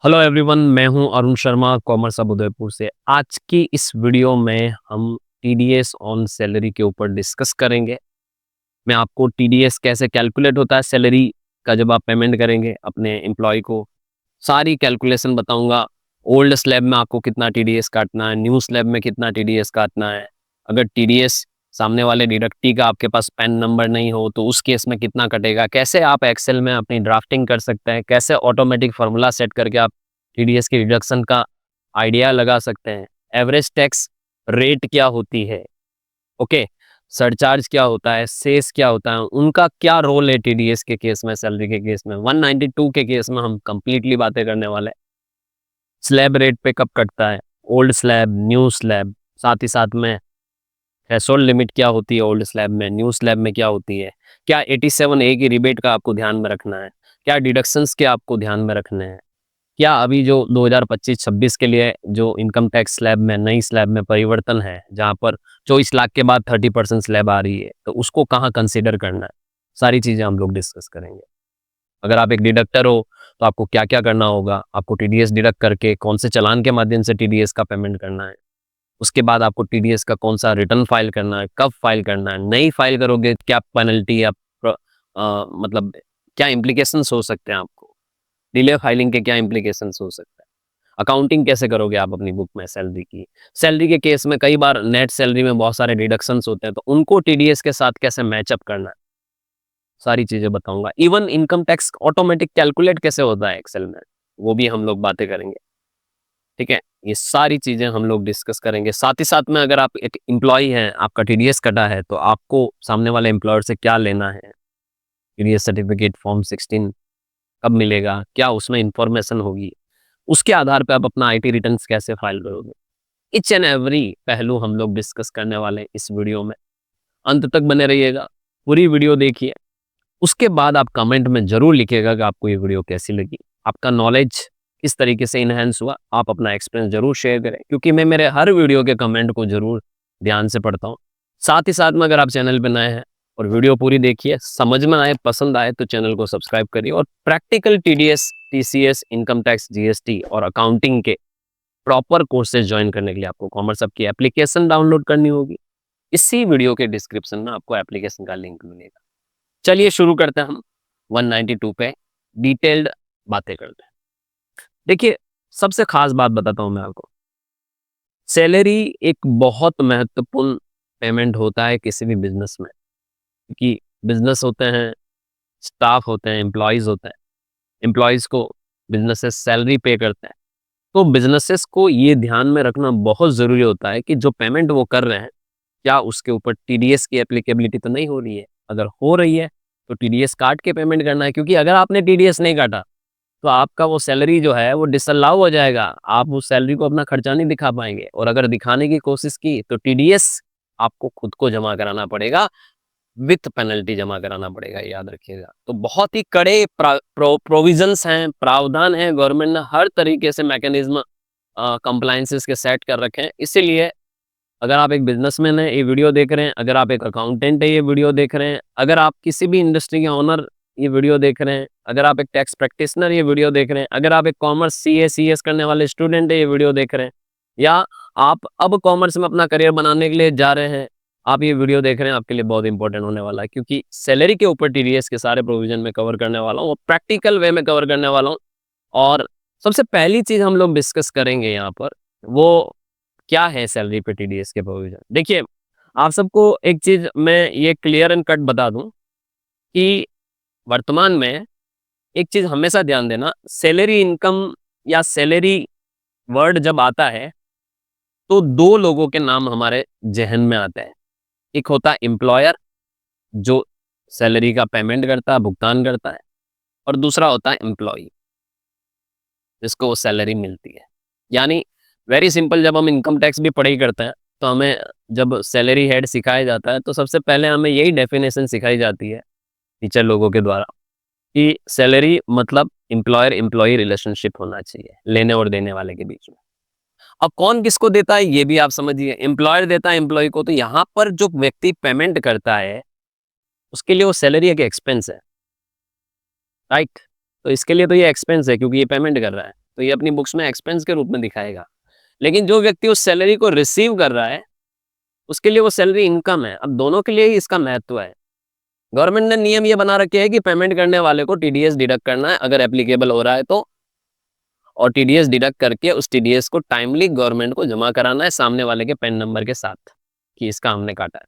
Hello everyone, मैं हूं Arun Sharma commerce hub Udaipur से। आज की इस वीडियो में हम टीडीएस ऑन सैलरी के ऊपर डिस्कस करेंगे। मैं आपको टीडीएस कैसे कैलकुलेट होता है सैलरी का जब आप पेमेंट करेंगे अपने एम्प्लॉय को, सारी कैलकुलेशन बताऊंगा। ओल्ड स्लैब में आपको कितना टीडीएस काटना है, न्यू स्लैब में कितना टीडीएस काटना है। अगर टीडीएस सामने वाले डिडक्टी का आपके पास पैन नंबर नहीं हो तो उस केस में कितना कटेगा, कैसे आप एक्सेल में अपनी ड्राफ्टिंग कर सकते हैं, कैसे ऑटोमेटिक फार्मूला सेट करके आप टीडीएस की रिडक्शन का आइडिया लगा सकते हैं। एवरेज टैक्स रेट क्या होती है, ओके, सरचार्ज क्या होता है, सेस क्या होता है, उनका क्या रोल है टीडीएस के केस में, सैलरी के केस में, 192 के केस में हम कंप्लीटली बातें करने वाले हैं। स्लैब रेट पे कब कटता है, ओल्ड स्लैब, न्यू स्लैब, साथ ही साथ में थ्रेशोल्ड लिमिट क्या होती है ओल्ड स्लैब में, न्यू स्लैब में क्या होती है, क्या 87A की रिबेट का आपको ध्यान में रखना है, क्या डिडक्शंस के आपको ध्यान में रखने हैं, क्या अभी जो 2025-26 के लिए जो इनकम टैक्स स्लैब में नई स्लैब में परिवर्तन है, जहां पर 24 लाख के बाद 30% स्लैब आ रही है, तो उसको कहाँ कंसीडर करना है, सारी चीजें हम लोग डिस्कस करेंगे। अगर आप एक डिडक्टर हो तो आपको क्या क्या करना होगा, आपको टीडीएस डिडक्ट करके कौन से चालान के माध्यम से टीडीएस का पेमेंट करना है, उसके बाद आपको टीडीएस का कौन सा रिटर्न फाइल करना है, कब फाइल करना है, नई फाइल करोगे क्या पेनल्टी या मतलब क्या इम्प्लीकेशंस हो सकते हैं, आपको डिले फाइलिंग के क्या इम्प्लीकेशंस हो सकते हैं, अकाउंटिंग कैसे करोगे आप अपनी बुक में सैलरी की। सैलरी के केस में कई बार नेट सैलरी में बहुत सारे डिडक्शंस होते हैं, तो उनको टीडीएस के साथ कैसे मैचअप करना है, सारी चीजें बताऊंगा। Even income tax automatic calculate कैसे होता है एक्सेल में, वो भी हम लोग बातें करेंगे। ठीक है, ये सारी चीजें हम लोग डिस्कस करेंगे। साथ ही साथ में अगर आप एक एम्प्लॉय हैं, आपका टीडीएस कटा है, तो आपको सामने वाले एम्प्लॉयर से क्या लेना है, टीडीएस सर्टिफिकेट फॉर्म 16 कब मिलेगा, क्या उसमें इंफॉर्मेशन होगी, उसके आधार पे आप अपना आईटी रिटर्न्स कैसे फाइल करोगे। इच एंड एवरी पहलू हम लोग डिस्कस करने वाले हैं इस वीडियो में। अंत तक बने रहिएगा, पूरी वीडियो देखिए। उसके बाद आप कमेंट में जरूर लिखिएगा कि आपको ये वीडियो कैसी लगी, आपका नॉलेज किस तरीके से इनहेंस हुआ। आप अपना एक्सपीरियंस जरूर शेयर करें, क्योंकि मैं मेरे हर वीडियो के कमेंट को जरूर ध्यान से पढ़ता हूँ। साथ ही साथ में अगर आप चैनल पर नए हैं और वीडियो पूरी देखिए, समझ में आए, पसंद आए, तो चैनल को सब्सक्राइब करिए। और practical TDS, TCS, income tax, GST और अकाउंटिंग के प्रॉपर कोर्सेज ज्वाइन करने के लिए आपको कॉमर्स हब की एप्लीकेशन डाउनलोड करनी होगी। इसी वीडियो के डिस्क्रिप्शन में आपको एप्लीकेशन का लिंक मिलेगा। चलिए शुरू करते हैं हम 192 पे डिटेल्ड बातें करते हैं। देखिए, सबसे खास बात बताता हूं मैं आपको, सैलरी एक बहुत महत्वपूर्ण पेमेंट होता है किसी भी बिजनेस में, क्योंकि बिजनेस होते हैं, स्टाफ होते हैं, एम्प्लॉयज होते हैं। एम्प्लॉयज को बिजनेसेस सैलरी पे करते हैं, तो बिजनेसेस को ये ध्यान में रखना बहुत जरूरी होता है कि जो पेमेंट वो कर रहे हैं, क्या उसके ऊपर टीडीएस की एप्लीकेबिलिटी तो नहीं हो रही है। अगर हो रही है तो टीडीएस काट के पेमेंट करना है, क्योंकि अगर आपने टीडीएस नहीं काटा तो आपका वो सैलरी जो है वो डिसअलाउ हो जाएगा, आप उस सैलरी को अपना खर्चा नहीं दिखा पाएंगे। और अगर दिखाने की कोशिश की तो टीडीएस आपको खुद को जमा कराना पड़ेगा, विथ पेनल्टी जमा कराना पड़ेगा, याद रखिएगा। तो बहुत ही कड़े प्रोविजंस हैं, प्रावधान हैं, गवर्नमेंट ने हर तरीके से मैकेनिज्म कंप्लायंसेस के सेट कर रखे हैं। इसीलिए अगर आप एक बिजनेसमैन है ये वीडियो देख रहे हैं, अगर आप एक अकाउंटेंट है ये वीडियो देख रहे हैं, अगर आप किसी भी इंडस्ट्री के ऑनर ये वीडियो देख रहे हैं, अगर आप एक टैक्स प्रैक्टिशनर ये वीडियो देख रहे हैं, अगर आप एक कॉमर्स सीए सीएस करने वाले स्टूडेंट है ये वीडियो देख रहे हैं, या आप अब कॉमर्स में अपना करियर बनाने के लिए जा रहे हैं, आप ये वीडियो देख रहे हैं, आपके लिए बहुत इंपॉर्टेंट होने वाला है। क्योंकि सैलरी के ऊपर टीडीएस के सारे प्रोविजन में कवर करने वाला हूँ, प्रैक्टिकल वे में कवर करने वाला हूँ। और सबसे पहली चीज हम लोग डिस्कस करेंगे यहाँ पर, वो क्या है सैलरी पे टीडीएस के प्रोविजन। देखिए, आप सबको एक चीज मैं ये क्लियर एंड कट बता दूं कि वर्तमान में एक चीज हमेशा ध्यान देना, सैलरी इनकम या सैलरी वर्ड जब आता है तो दो लोगों के नाम हमारे जहन में आते हैं। एक होता है एम्प्लॉयर, जो सैलरी का पेमेंट करता है, भुगतान करता है, और दूसरा होता है एम्प्लॉई, जिसको वो सैलरी मिलती है। यानी वेरी सिंपल, जब हम इनकम टैक्स भी पढ़ाई करते हैं तो हमें जब सैलरी हेड सिखाया जाता है तो सबसे पहले हमें यही डेफिनेशन सिखाई जाती है टीचर लोगों के द्वारा, कि सैलरी मतलब एम्प्लॉयर एम्प्लॉई रिलेशनशिप होना चाहिए, लेने और देने वाले के बीच में। अब कौन किसको देता है ये भी आप समझिए, एम्प्लॉयर देता है एम्प्लॉय को, तो यहाँ पर जो व्यक्ति पेमेंट करता है उसके लिए वो सैलरी एक एक्सपेंस है, राइट। तो इसके लिए तो ये एक्सपेंस है क्योंकि ये पेमेंट कर रहा है। तो ये अपनी बुक्स में एक्सपेंस के रूप में दिखाएगा। लेकिन जो व्यक्ति उस सैलरी को रिसीव कर रहा है, उसके लिए वो सैलरी इनकम है। अब दोनों के लिए ही इसका महत्व है। गवर्नमेंट ने नियम ये बना रखे है कि पेमेंट करने वाले को टीडीएस डिडक्ट करना है अगर एप्लीकेबल हो रहा है तो, और टीडीएस डिडक्ट करके उस टीडीएस को टाइमली गवर्नमेंट को जमा कराना है सामने वाले के पैन नंबर के साथ कि इसका हमने काटा है।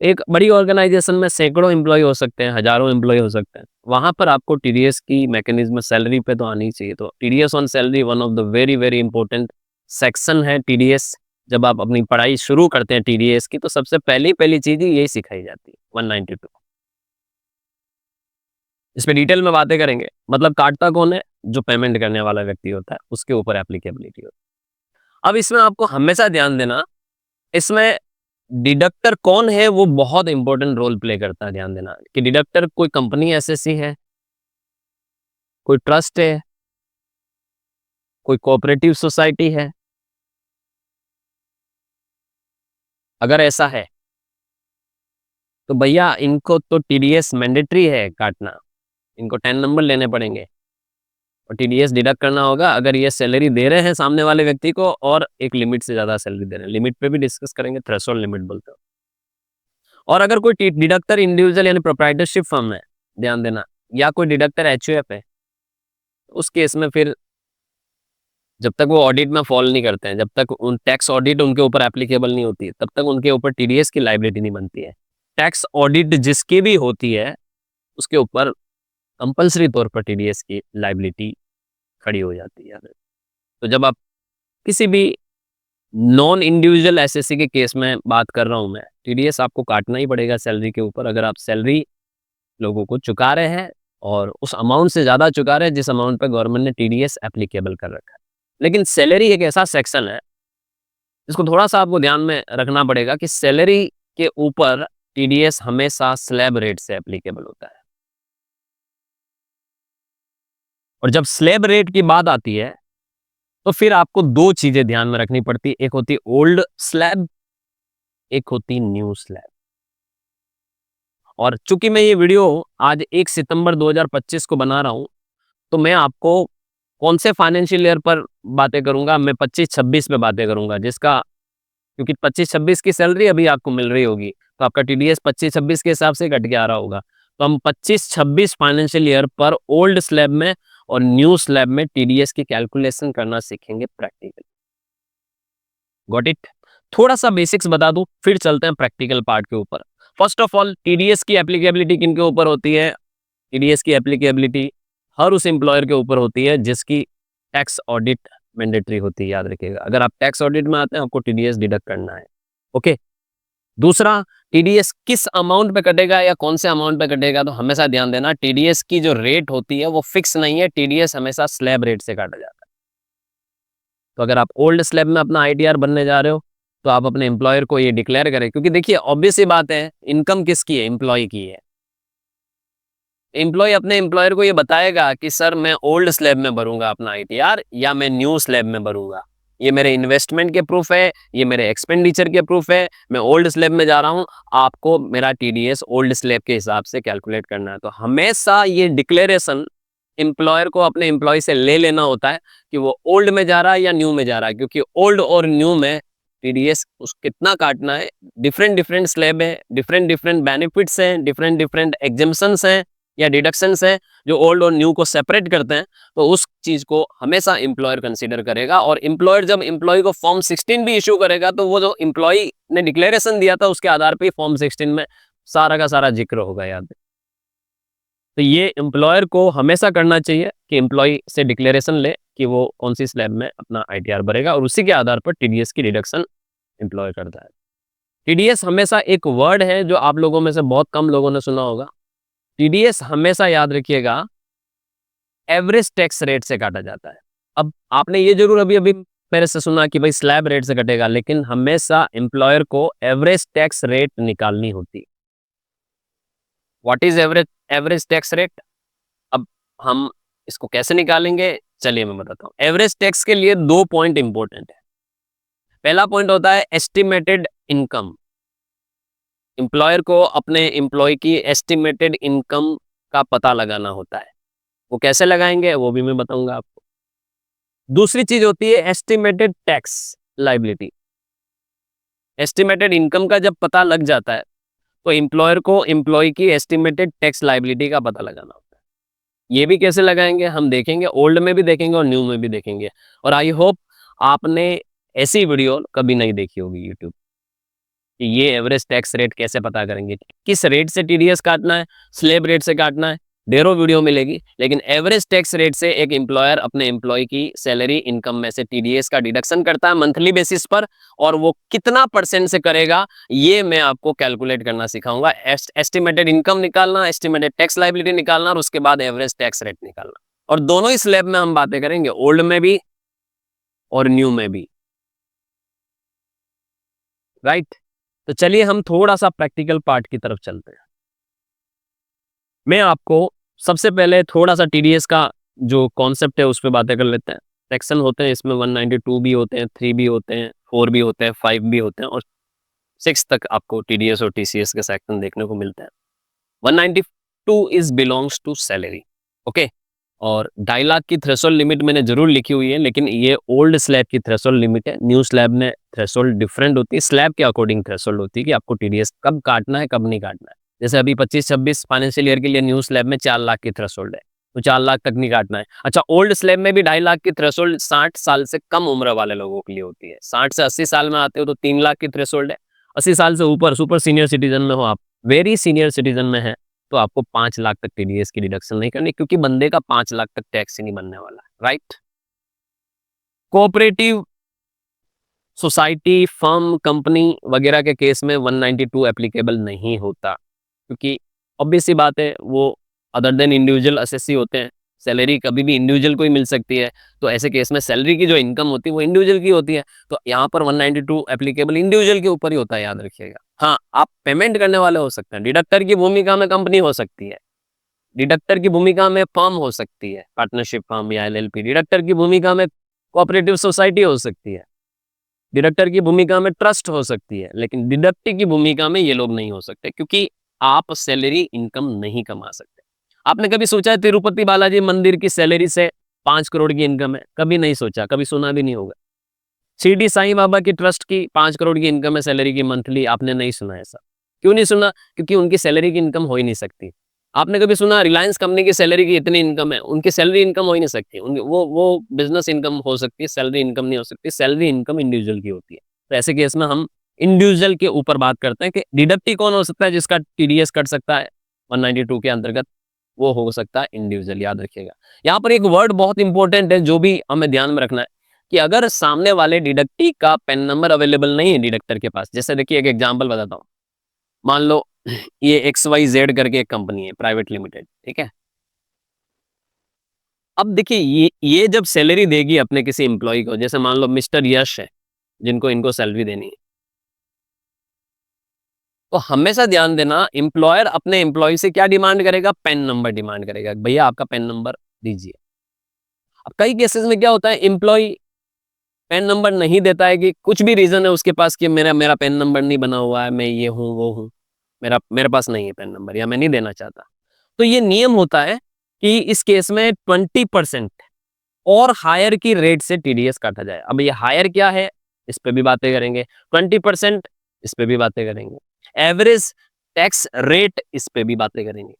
एक बड़ी ऑर्गेनाइजेशन में सैकड़ों एम्प्लॉय हो सकते हैं, हजारों एम्प्लॉय हो सकते हैं, वहां पर आपको टीडीएस की मैकेनिज्म सैलरी पे तो आनी चाहिए। तो TDS on salary one of the very very important section है टीडीएस। जब आप अपनी पढ़ाई शुरू करते हैं टीडीएस की, तो सबसे पहली चीज ही यही सिखाई जाती है 192। इस पे डिटेल में बातें करेंगे। मतलब काटता कौन है? जो पेमेंट करने वाला व्यक्ति होता है, उसके ऊपर एप्लीकेबिलिटी होती है। अब इसमें आपको हमेशा ध्यान देना, इसमें डिडक्टर कौन है वो बहुत इंपॉर्टेंट रोल प्ले करता है। ध्यान देना कि डिडक्टर कोई कंपनी एसएससी है, कोई ट्रस्ट है, कोई कोऑपरेटिव सोसाइटी है। अगर ऐसा है तो भैया इनको तो टीडीएस मैंडेटरी है काटना, इनको 10 नंबर लेने पड़ेंगे और टीडीएस डिडक्ट करना होगा अगर ये सैलरी दे रहे हैं सामने वाले व्यक्ति को और एक लिमिट से ज्यादा सैलरी दे रहे हैं। लिमिट पे भी डिस्कस करेंगे, थ्रेशोल्ड लिमिट बोलते हैं। और अगर कोई डिडक्टर इंडिविजुअल यानी प्रोप्राइटरशिप फर्म है, ध्यान देना, या कोई डिडक्टर एचयूएफ है, उस केस में फिर जब तक वो ऑडिट में फॉल नहीं करते हैं, जब तक उन टैक्स ऑडिट उनके ऊपर एप्लीकेबल नहीं होती, तब तक उनके ऊपर टीडीएस की लायबिलिटी नहीं बनती है। टैक्स ऑडिट जिसकी भी होती है उसके ऊपर कंपल्सरी तौर पर टीडीएस की लायबिलिटी खड़ी हो जाती है। तो जब आप किसी भी नॉन इंडिविजुअल एसएससी के केस में बात कर रहा हूं मैं, टीडीएस आपको काटना ही पड़ेगा सैलरी के ऊपर अगर आप सैलरी लोगों को चुका रहे हैं और उस अमाउंट से ज्यादा चुका रहे हैं जिस अमाउंट पर गवर्नमेंट ने टीडीएस एप्लीकेबल कर रखा है। लेकिन सैलरी एक ऐसा सेक्शन है जिसको थोड़ा सा आपको ध्यान में रखना पड़ेगा कि सैलरी के ऊपर टीडीएस हमेशा स्लैब रेट से एप्लीकेबल होता है। और जब स्लैब रेट की बात आती है तो फिर आपको दो चीजें ध्यान में रखनी पड़ती है, एक होती ओल्ड स्लैब, एक होती न्यू स्लैब। और चूंकि मैं ये वीडियो आज 1 सितंबर 2025 को बना रहा हूं, तो मैं आपको कौन से फाइनेंशियल ईयर पर बातें करूंगा, मैं 25-26 में बातें करूंगा, जिसका क्योंकि 25-26 की सैलरी अभी आपको मिल रही होगी तो आपका टीडीएस 25-26 के हिसाब से कट के आ रहा होगा। तो हम 25-26 फाइनेंशियल ईयर पर ओल्ड स्लैब में और न्यू स्लैब में टीडीएस की कैलकुलेशन करना सीखेंगे प्रैक्टिकल। Got it? थोड़ा सा बेसिक्स बता दूं फिर चलते हैं प्रैक्टिकल पार्ट के ऊपर। फर्स्ट ऑफ ऑल, टीडीएस की एप्लीकेबिलिटी किन के ऊपर होती है? टीडीएस की एप्लीकेबिलिटी हर उस एम्प्लॉयर के ऊपर होती है जिसकी टैक्स ऑडिट मैंडेटरी होती है। याद रखिएगा, अगर आप टैक्स ऑडिट में आते हैं आपको टीडीएस डिडक्ट करना है। ओके। दूसरा, टीडीएस किस अमाउंट पे कटेगा या कौन से अमाउंट पे कटेगा, तो हमेशा ध्यान देना टीडीएस की जो रेट होती है वो फिक्स नहीं है, टीडीएस हमेशा स्लैब रेट से काटा जाता है। तो अगर आप ओल्ड स्लैब में अपना आईटीआर बनने जा रहे हो तो आप अपने एम्प्लॉयर को ये डिक्लेयर करें, क्योंकि देखिए ऑब्वियस सी बात है, इनकम किसकी है? एम्प्लॉय की है। एम्प्लॉय अपने एम्प्लॉयर को ये बताएगा कि सर मैं ओल्ड स्लैब में भरूंगा अपना आईटीआर या मैं न्यू स्लैब में भरूंगा, ये मेरे इन्वेस्टमेंट के प्रूफ है, ये मेरे एक्सपेंडिचर के प्रूफ है, मैं ओल्ड स्लैब में जा रहा हूं, आपको मेरा टीडीएस ओल्ड स्लैब के हिसाब से कैलकुलेट करना है। तो हमेशा ये डिक्लेरेशन एम्प्लॉयर को अपने एम्प्लॉय से ले लेना होता है कि वो ओल्ड में जा रहा है या न्यू में जा रहा है, क्योंकि ओल्ड और न्यू में टीडीएस उस कितना काटना है, डिफरेंट डिफरेंट स्लैब है, डिफरेंट डिफरेंट बेनिफिट्स हैं, डिफरेंट डिफरेंट एग्जेम्पशंस हैं या डिडक्शंस हैं जो ओल्ड और न्यू को सेपरेट करते हैं। तो उस चीज को हमेशा एम्प्लॉयर कंसीडर करेगा। और एम्प्लॉयर जब एम्प्लॉय को फॉर्म 16 भी इशू करेगा तो वो जो एम्प्लॉय ने डिक्लेरेशन दिया था उसके आधार पे फॉर्म 16 में सारा का सारा जिक्र होगा। याद। तो ये एम्प्लॉयर को हमेशा करना चाहिए कि एम्प्लॉय से डिक्लेरेशन ले कि वो कौन सी स्लैब में अपना आईटीआर भरेगा और उसी के आधार पर टीडीएस की डिडक्शन एम्प्लॉय करता है। टीडीएस हमेशा एक वर्ड है जो आप लोगों में से बहुत कम लोगों ने सुना होगा। टीडीएस हमेशा याद रखिएगा एवरेज टैक्स रेट से काटा जाता है। अब आपने ये जरूर अभी अभी मेरे से सुना कि भाई स्लैब रेट से कटेगा, लेकिन हमेशा एम्प्लॉयर को एवरेज टैक्स रेट निकालनी होती है। What is average tax rate? अब हम इसको कैसे निकालेंगे, चलिए मैं बताता हूं। एवरेज टैक्स के लिए 2 पॉइंट इंपॉर्टेंट है। पहला पॉइंट होता है एस्टिमेटेड इनकम। एम्प्लॉयर को अपने एम्प्लॉय की एस्टिमेटेड इनकम का पता लगाना होता है। वो कैसे लगाएंगे वो भी मैं बताऊंगा आपको। दूसरी चीज होती है estimated tax liability. Estimated income का जब पता लग जाता है तो एम्प्लॉयर को एम्प्लॉय की एस्टिमेटेड टैक्स लाइबिलिटी का पता लगाना होता है। ये भी कैसे लगाएंगे हम देखेंगे, ओल्ड में भी देखेंगे और न्यू में भी देखेंगे। और आई होप आपने ऐसी वीडियो कभी नहीं देखी होगी यूट्यूब कि ये एवरेज टैक्स रेट कैसे पता करेंगे, किस रेट से टीडीएस काटना है, स्लैब रेट से काटना है, ढेरों वीडियो मिलेगी। लेकिन एवरेज टैक्स रेट से एक एम्प्लॉयर अपने एम्प्लॉय की सैलरी इनकम में से टीडीएस का डिडक्शन करता है मंथली बेसिस पर, और वो कितना परसेंट से करेगा ये मैं आपको कैलकुलेट करना सिखाऊंगा। एस्टिमेटेड इनकम निकालना, एस्टिमेटेड टैक्स लायबिलिटी निकालना और उसके बाद एवरेज टैक्स रेट निकालना। और दोनों ही स्लैब में हम बातें करेंगे, ओल्ड में भी और न्यू में भी, राइट। तो चलिए हम थोड़ा सा प्रैक्टिकल पार्ट की तरफ चलते हैं। मैं आपको सबसे पहले थोड़ा सा टीडीएस का जो कॉन्सेप्ट है उस पर बातें कर लेते हैं। सेक्शन होते हैं इसमें 192 भी होते हैं, 3 भी होते हैं, 4 भी होते हैं, 5 भी होते हैं और 6 तक आपको टीडीएस और टीसीएस के सेक्शन देखने को मिलते हैं। 192 is belongs to salary, okay. और 2.5 लाख की थ्रेशोल्ड लिमिट मैंने जरूर लिखी हुई है, लेकिन ये ओल्ड स्लैब की थ्रेशोल्ड लिमिट है। न्यू स्लैब में थ्रेशोल्ड डिफरेंट होती है, स्लैब के अकॉर्डिंग थ्रेशोल्ड होती है कि आपको टीडीएस कब काटना है कब नहीं काटना है। जैसे अभी 25-26 फाइनेंशियल ईयर के लिए न्यू स्लैब में 4 लाख की थ्रेशोल्ड है, तो 4 लाख तक नहीं काटना है। अच्छा, ओल्ड स्लैब में भी 2.5 लाख की थ्रेशोल्ड 60 साल से कम उम्र वाले लोगों के लिए होती है। 60 से 80 साल में आते हो तो 3 लाख की थ्रेशोल्ड है। 80 साल से ऊपर सुपर सीनियर सिटीजन में हो आप, वेरी सीनियर सिटीजन में है, तो आपको 5 लाख तक टीडीएस की डिडक्शन नहीं करनी, क्योंकि बंदे का 5 लाख तक टैक्स ही नहीं बनने वाला है, right. Cooperative society, firm, company वगैरह के केस में 192 एप्लीकेबल नहीं होता, क्योंकि ऑब्वियस सी बात है वो अदर देन इंडिविजुअल असेसी होते हैं। सैलरी कभी भी इंडिविजुअल को ही मिल सकती है, तो ऐसे केस में सैलरी की जो इनकम होती है वो इंडिविजुअल की होती है। तो यहाँ पर 192 एप्लीकेबल इंडिविजुअल के ऊपर ही होता है, याद रखिएगा। हाँ, आप पेमेंट करने वाले हो सकते हैं, डिडक्टर की भूमिका में कंपनी हो सकती है, डिडक्टर की भूमिका में फर्म हो सकती है, पार्टनरशिप फर्म या एलएलपी, डिडक्टर की भूमिका में कोऑपरेटिव सोसाइटी हो सकती है, डिडक्टर की भूमिका में ट्रस्ट हो सकती है, लेकिन डिडक्टर की भूमिका में ये लोग नहीं हो सकते, क्योंकि आप सैलरी इनकम नहीं कमा सकते। आपने कभी सोचा है तिरुपति बालाजी मंदिर की सैलरी से 5 करोड़ की इनकम है? कभी नहीं सोचा, कभी सुना भी नहीं होगा। शिरडी साईं बाबा की ट्रस्ट की 5 करोड़ की इनकम है सैलरी की मंथली, आपने नहीं सुना ऐसा। क्यों नहीं सुना? क्योंकि उनकी सैलरी की इनकम हो ही नहीं सकती। आपने कभी सुना रिलायंस कंपनी की सैलरी की इतनी इनकम है? उनकी सैलरी इनकम हो ही नहीं सकती। वो बिजनेस इनकम हो सकती है, सैलरी इनकम नहीं हो सकती। सैलरी इनकम इंडिविजुअल की होती है। तो ऐसे केस में हम इंडिविजुअल के ऊपर बात करते हैं कि डिडक्टी कौन हो सकता है जिसका टीडीएस कट सकता है 192 के अंतर्गत, वो हो सकता है इंडिविजुअल, याद रखिएगा। यहाँ पर एक वर्ड बहुत इंपॉर्टेंट है जो भी हमें ध्यान में रखना है, कि अगर सामने वाले डिडक्टी का पेन नंबर अवेलेबल नहीं है डिडक्टर के पास। जैसे देखिए एक एग्जांपल बताता हूँ, मान लो ये XYZ करके एक कंपनी है प्राइवेट लिमिटेड, ठीक है। अब देखिए ये जब सैलरी देगी अपने किसी एम्प्लॉय को, जैसे मान लो मिस्टर यश है जिनको इनको सैलरी देनी है, तो हमेशा ध्यान देना एम्प्लॉयर अपने एम्प्लॉय से क्या डिमांड करेगा? पेन नंबर डिमांड करेगा, भैया आपका पेन नंबर दीजिए। अब कई केसेस में क्या होता है, एम्प्लॉय पेन नंबर नहीं देता है, कि कुछ भी रीजन है उसके पास कि मेरा मेरा पेन नंबर नहीं बना हुआ है, मैं ये हूँ वो हूँ, मेरा मेरे पास नहीं है पेन नंबर, या मैं नहीं देना चाहता। तो ये नियम होता है कि इस केस में 20% और हायर की रेट से टीडीएस काटा जाए। अब ये हायर क्या है, इस पे भी बातें करेंगे। 20% इस पे भी बातें करेंगे। एवरेज टैक्स रेट इस पे भी बातें करेंगे।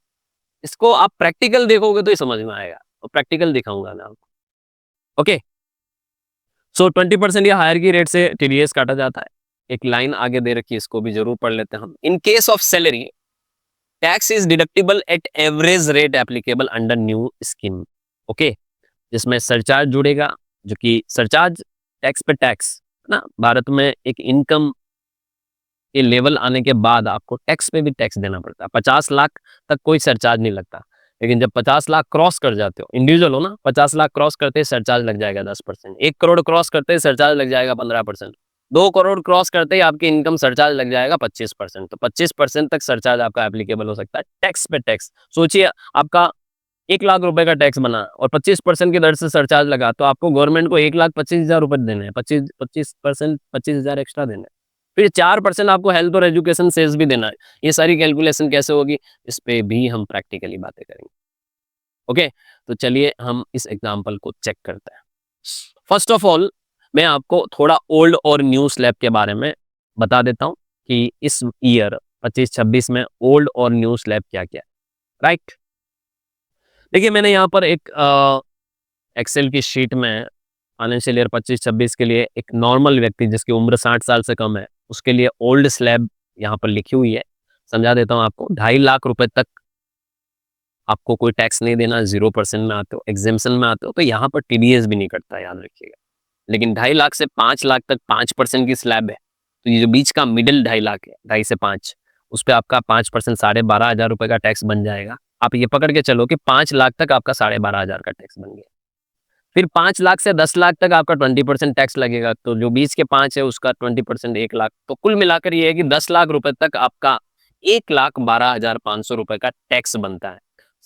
इसको आप प्रैक्टिकल देखोगे तो ही समझ में आएगा, तो प्रैक्टिकल दिखाऊंगा मैं आपको, ओके। सो 20% या हायर की रेट से टीडीएस काटा जाता है। एक लाइन आगे दे रखी है, इसको भी जरूर पढ़ लेते हैं हम। In case of salary, tax is deductible at average rate applicable under new scheme, okay. जिसमें सरचार्ज जुड़ेगा, जो कि सरचार्ज टैक्स पे टैक्स ना, भारत में एक इनकम के लेवल आने के बाद आपको टैक्स पे भी टैक्स देना पड़ता है। 50 लाख तक कोई सरचार्ज नहीं लगता, लेकिन जब 50 लाख क्रॉस कर जाते हो, इंडिविजुअल हो ना, 50 लाख क्रॉस करते ही सरचार्ज लग जाएगा 10%, 1 करोड़ क्रॉस करते ही सरचार्ज लग जाएगा 15%, 2 करोड़ क्रॉस करते ही आपकी इनकम सरचार्ज लग जाएगा 25%। तो 25% तक सरचार्ज आपका एप्लीकेबल हो सकता है टैक्स पे टैक्स। सोचिए आपका 1 लाख रुपए का टैक्स बना और 25% की दर से सरचार्ज लगा, तो आपको गवर्नमेंट को 1,25,000 रुपए देने हैं, 25% 25,000 एक्स्ट्रा देने हैं। फिर 4% आपको हेल्थ और एजुकेशन सेस भी देना है। ये सारी कैलकुलेशन कैसे होगी, इस पे भी हम प्रैक्टिकली बातें करेंगे, ओके। तो चलिए हम इस एग्जाम्पल को चेक करते हैं। फर्स्ट ऑफ ऑल मैं आपको थोड़ा ओल्ड और न्यू स्लैब के बारे में बता देता हूँ कि इस ईयर 25-26 में ओल्ड और न्यू स्लैब क्या क्या है, राइट। देखिए मैंने यहाँ पर एक एक्सेल की शीट में फाइनेंशियल ईयर 25-26 के लिए एक नॉर्मल व्यक्ति जिसकी उम्र 60 साल से कम है उसके लिए ओल्ड स्लैब यहाँ पर लिखी हुई है। समझा देता हूँ आपको। 2.5 लाख रुपए तक आपको कोई टैक्स नहीं देना, 0% में आते हो, एग्जेम्पशन में आते हो तो यहाँ पर टीडीएस भी नहीं कटता, याद रखिएगा। लेकिन 2.5 लाख से 5 लाख तक 5% की स्लैब है, तो ये जो बीच का मिडिल 2.5 लाख है, 2.5 से 5, उस पर आपका 5% 12,500 रुपए का टैक्स बन जाएगा। आप ये पकड़ के चलो कि 5 लाख तक आपका 12,500 का टैक्स बन गया। फिर 5 लाख से 10 लाख तक आपका 20% टैक्स लगेगा, तो जो बीच के 5 है उसका 20% 1 लाख, तो कुल मिलाकर ये है कि 10 लाख रुपए तक आपका 1,12,500 रुपए का टैक्स बनता है।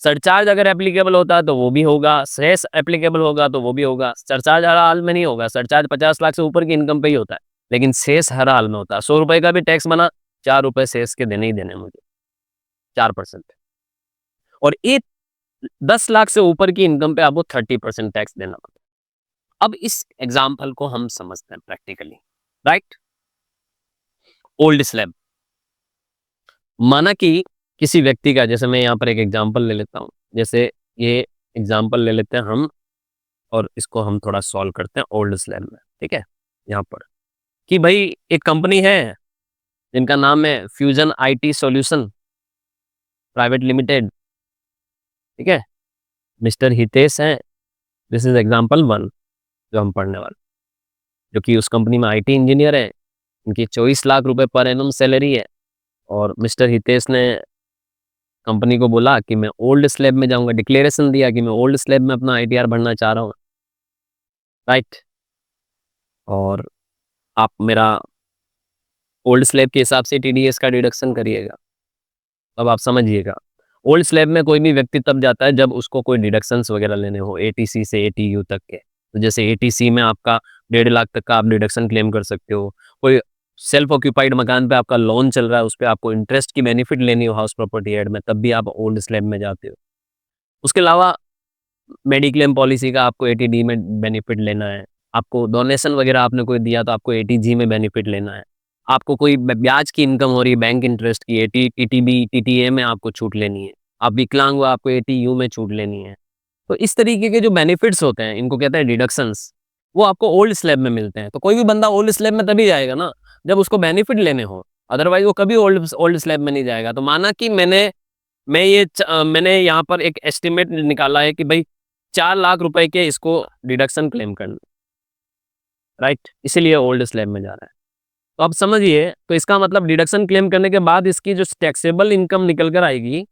सरचार्ज अगर एप्लीकेबल होता है तो वो भी होगा, सेस एप्लीकेबल होगा तो वो भी होगा। सरचार्ज हर हाल में नहीं होगा, सरचार्ज 50 लाख से ऊपर की इनकम पे ही होता है, लेकिन सेस हर हाल में होता है। 100 रुपए का भी टैक्स बना, 4 रुपए सेस के देने ही देने मुझे, 4%। और एक 10 लाख से ऊपर की इनकम पे आपको 30% टैक्स देना पड़ता है। अब इस एग्जाम्पल को हम समझते हैं प्रैक्टिकली, राइट। ओल्ड स्लैब, माना कि किसी व्यक्ति का, जैसे मैं यहाँ पर एक एग्जाम्पल ले लेता हूँ, जैसे ये एग्जाम्पल ले लेते हैं हम और इसको हम थोड़ा सॉल्व करते हैं ओल्ड स्लैब में, ठीक है। यहाँ पर कि भाई एक कंपनी है जिनका नाम है fusion IT solution private limited, ठीक है। मिस्टर हितेश हैं, दिस इज एग्जाम्पल 1 जो हम पढ़ने वाले, जो कि उस कंपनी में आईटी इंजीनियर है। इनकी 24 लाख रुपए पर एनम सैलरी है और मिस्टर हितेश ने कंपनी को बोला कि मैं ओल्ड स्लैब में जाऊंगा, डिक्लेरेशन दिया कि मैं ओल्ड स्लैब में अपना आईटीआर भरना चाह रहा हूँ, राइट। और आप मेरा ओल्ड स्लैब के हिसाब से टीडीएस का डिडक्शन करिएगा। अब आप समझिएगा, ओल्ड स्लैब में कोई भी व्यक्ति तब जाता है जब उसको कोई डिडक्शंस वगैरह लेने हो, एटीसी से एटीयू तक के। तो जैसे एटीसी में आपका 1.5 लाख तक का आप डिडक्शन क्लेम कर सकते हो। कोई सेल्फ ऑक्यूपाइड मकान पे आपका लोन चल रहा है, उस पर आपको इंटरेस्ट की बेनिफिट लेनी हो हाउस प्रॉपर्टी एड में, तब भी आप ओल्ड स्लैब में जाते हो। उसके अलावा मेडिक्लेम पॉलिसी का आपको एटीडी में बेनिफिट लेना है, आपको डोनेशन वगैरह आपने कोई दिया तो आपको एटीजी में बेनिफिट लेना है, आपको कोई ब्याज की इनकम हो रही है बैंक इंटरेस्ट की, टीटीबी टीटीए में आपको छूट लेनी है, आप विकलांग हो आपको एटीयू में छूट लेनी है। तो इस तरीके के जो बेनिफिट्स होते हैं, इनको कहते हैं डिडक्शंस, वो आपको ओल्ड स्लैब में मिलते हैं। तो कोई भी बंदा ओल्ड स्लैब में तभी जाएगा ना जब उसको बेनिफिट लेने हो, अदरवाइज वो कभी ओल्ड स्लैब में नहीं जाएगा। तो माना कि मैंने यहाँ पर एक एस्टिमेट निकाला है कि भाई 4 लाख रुपए के इसको डिडक्शन क्लेम करना, राइट, इसीलिए ओल्ड स्लैब में जा रहा है। तो आप समझिए, तो इसका मतलब डिडक्शन क्लेम करने के बाद इसकी जो टैक्सेबल इनकम निकल कर आएगी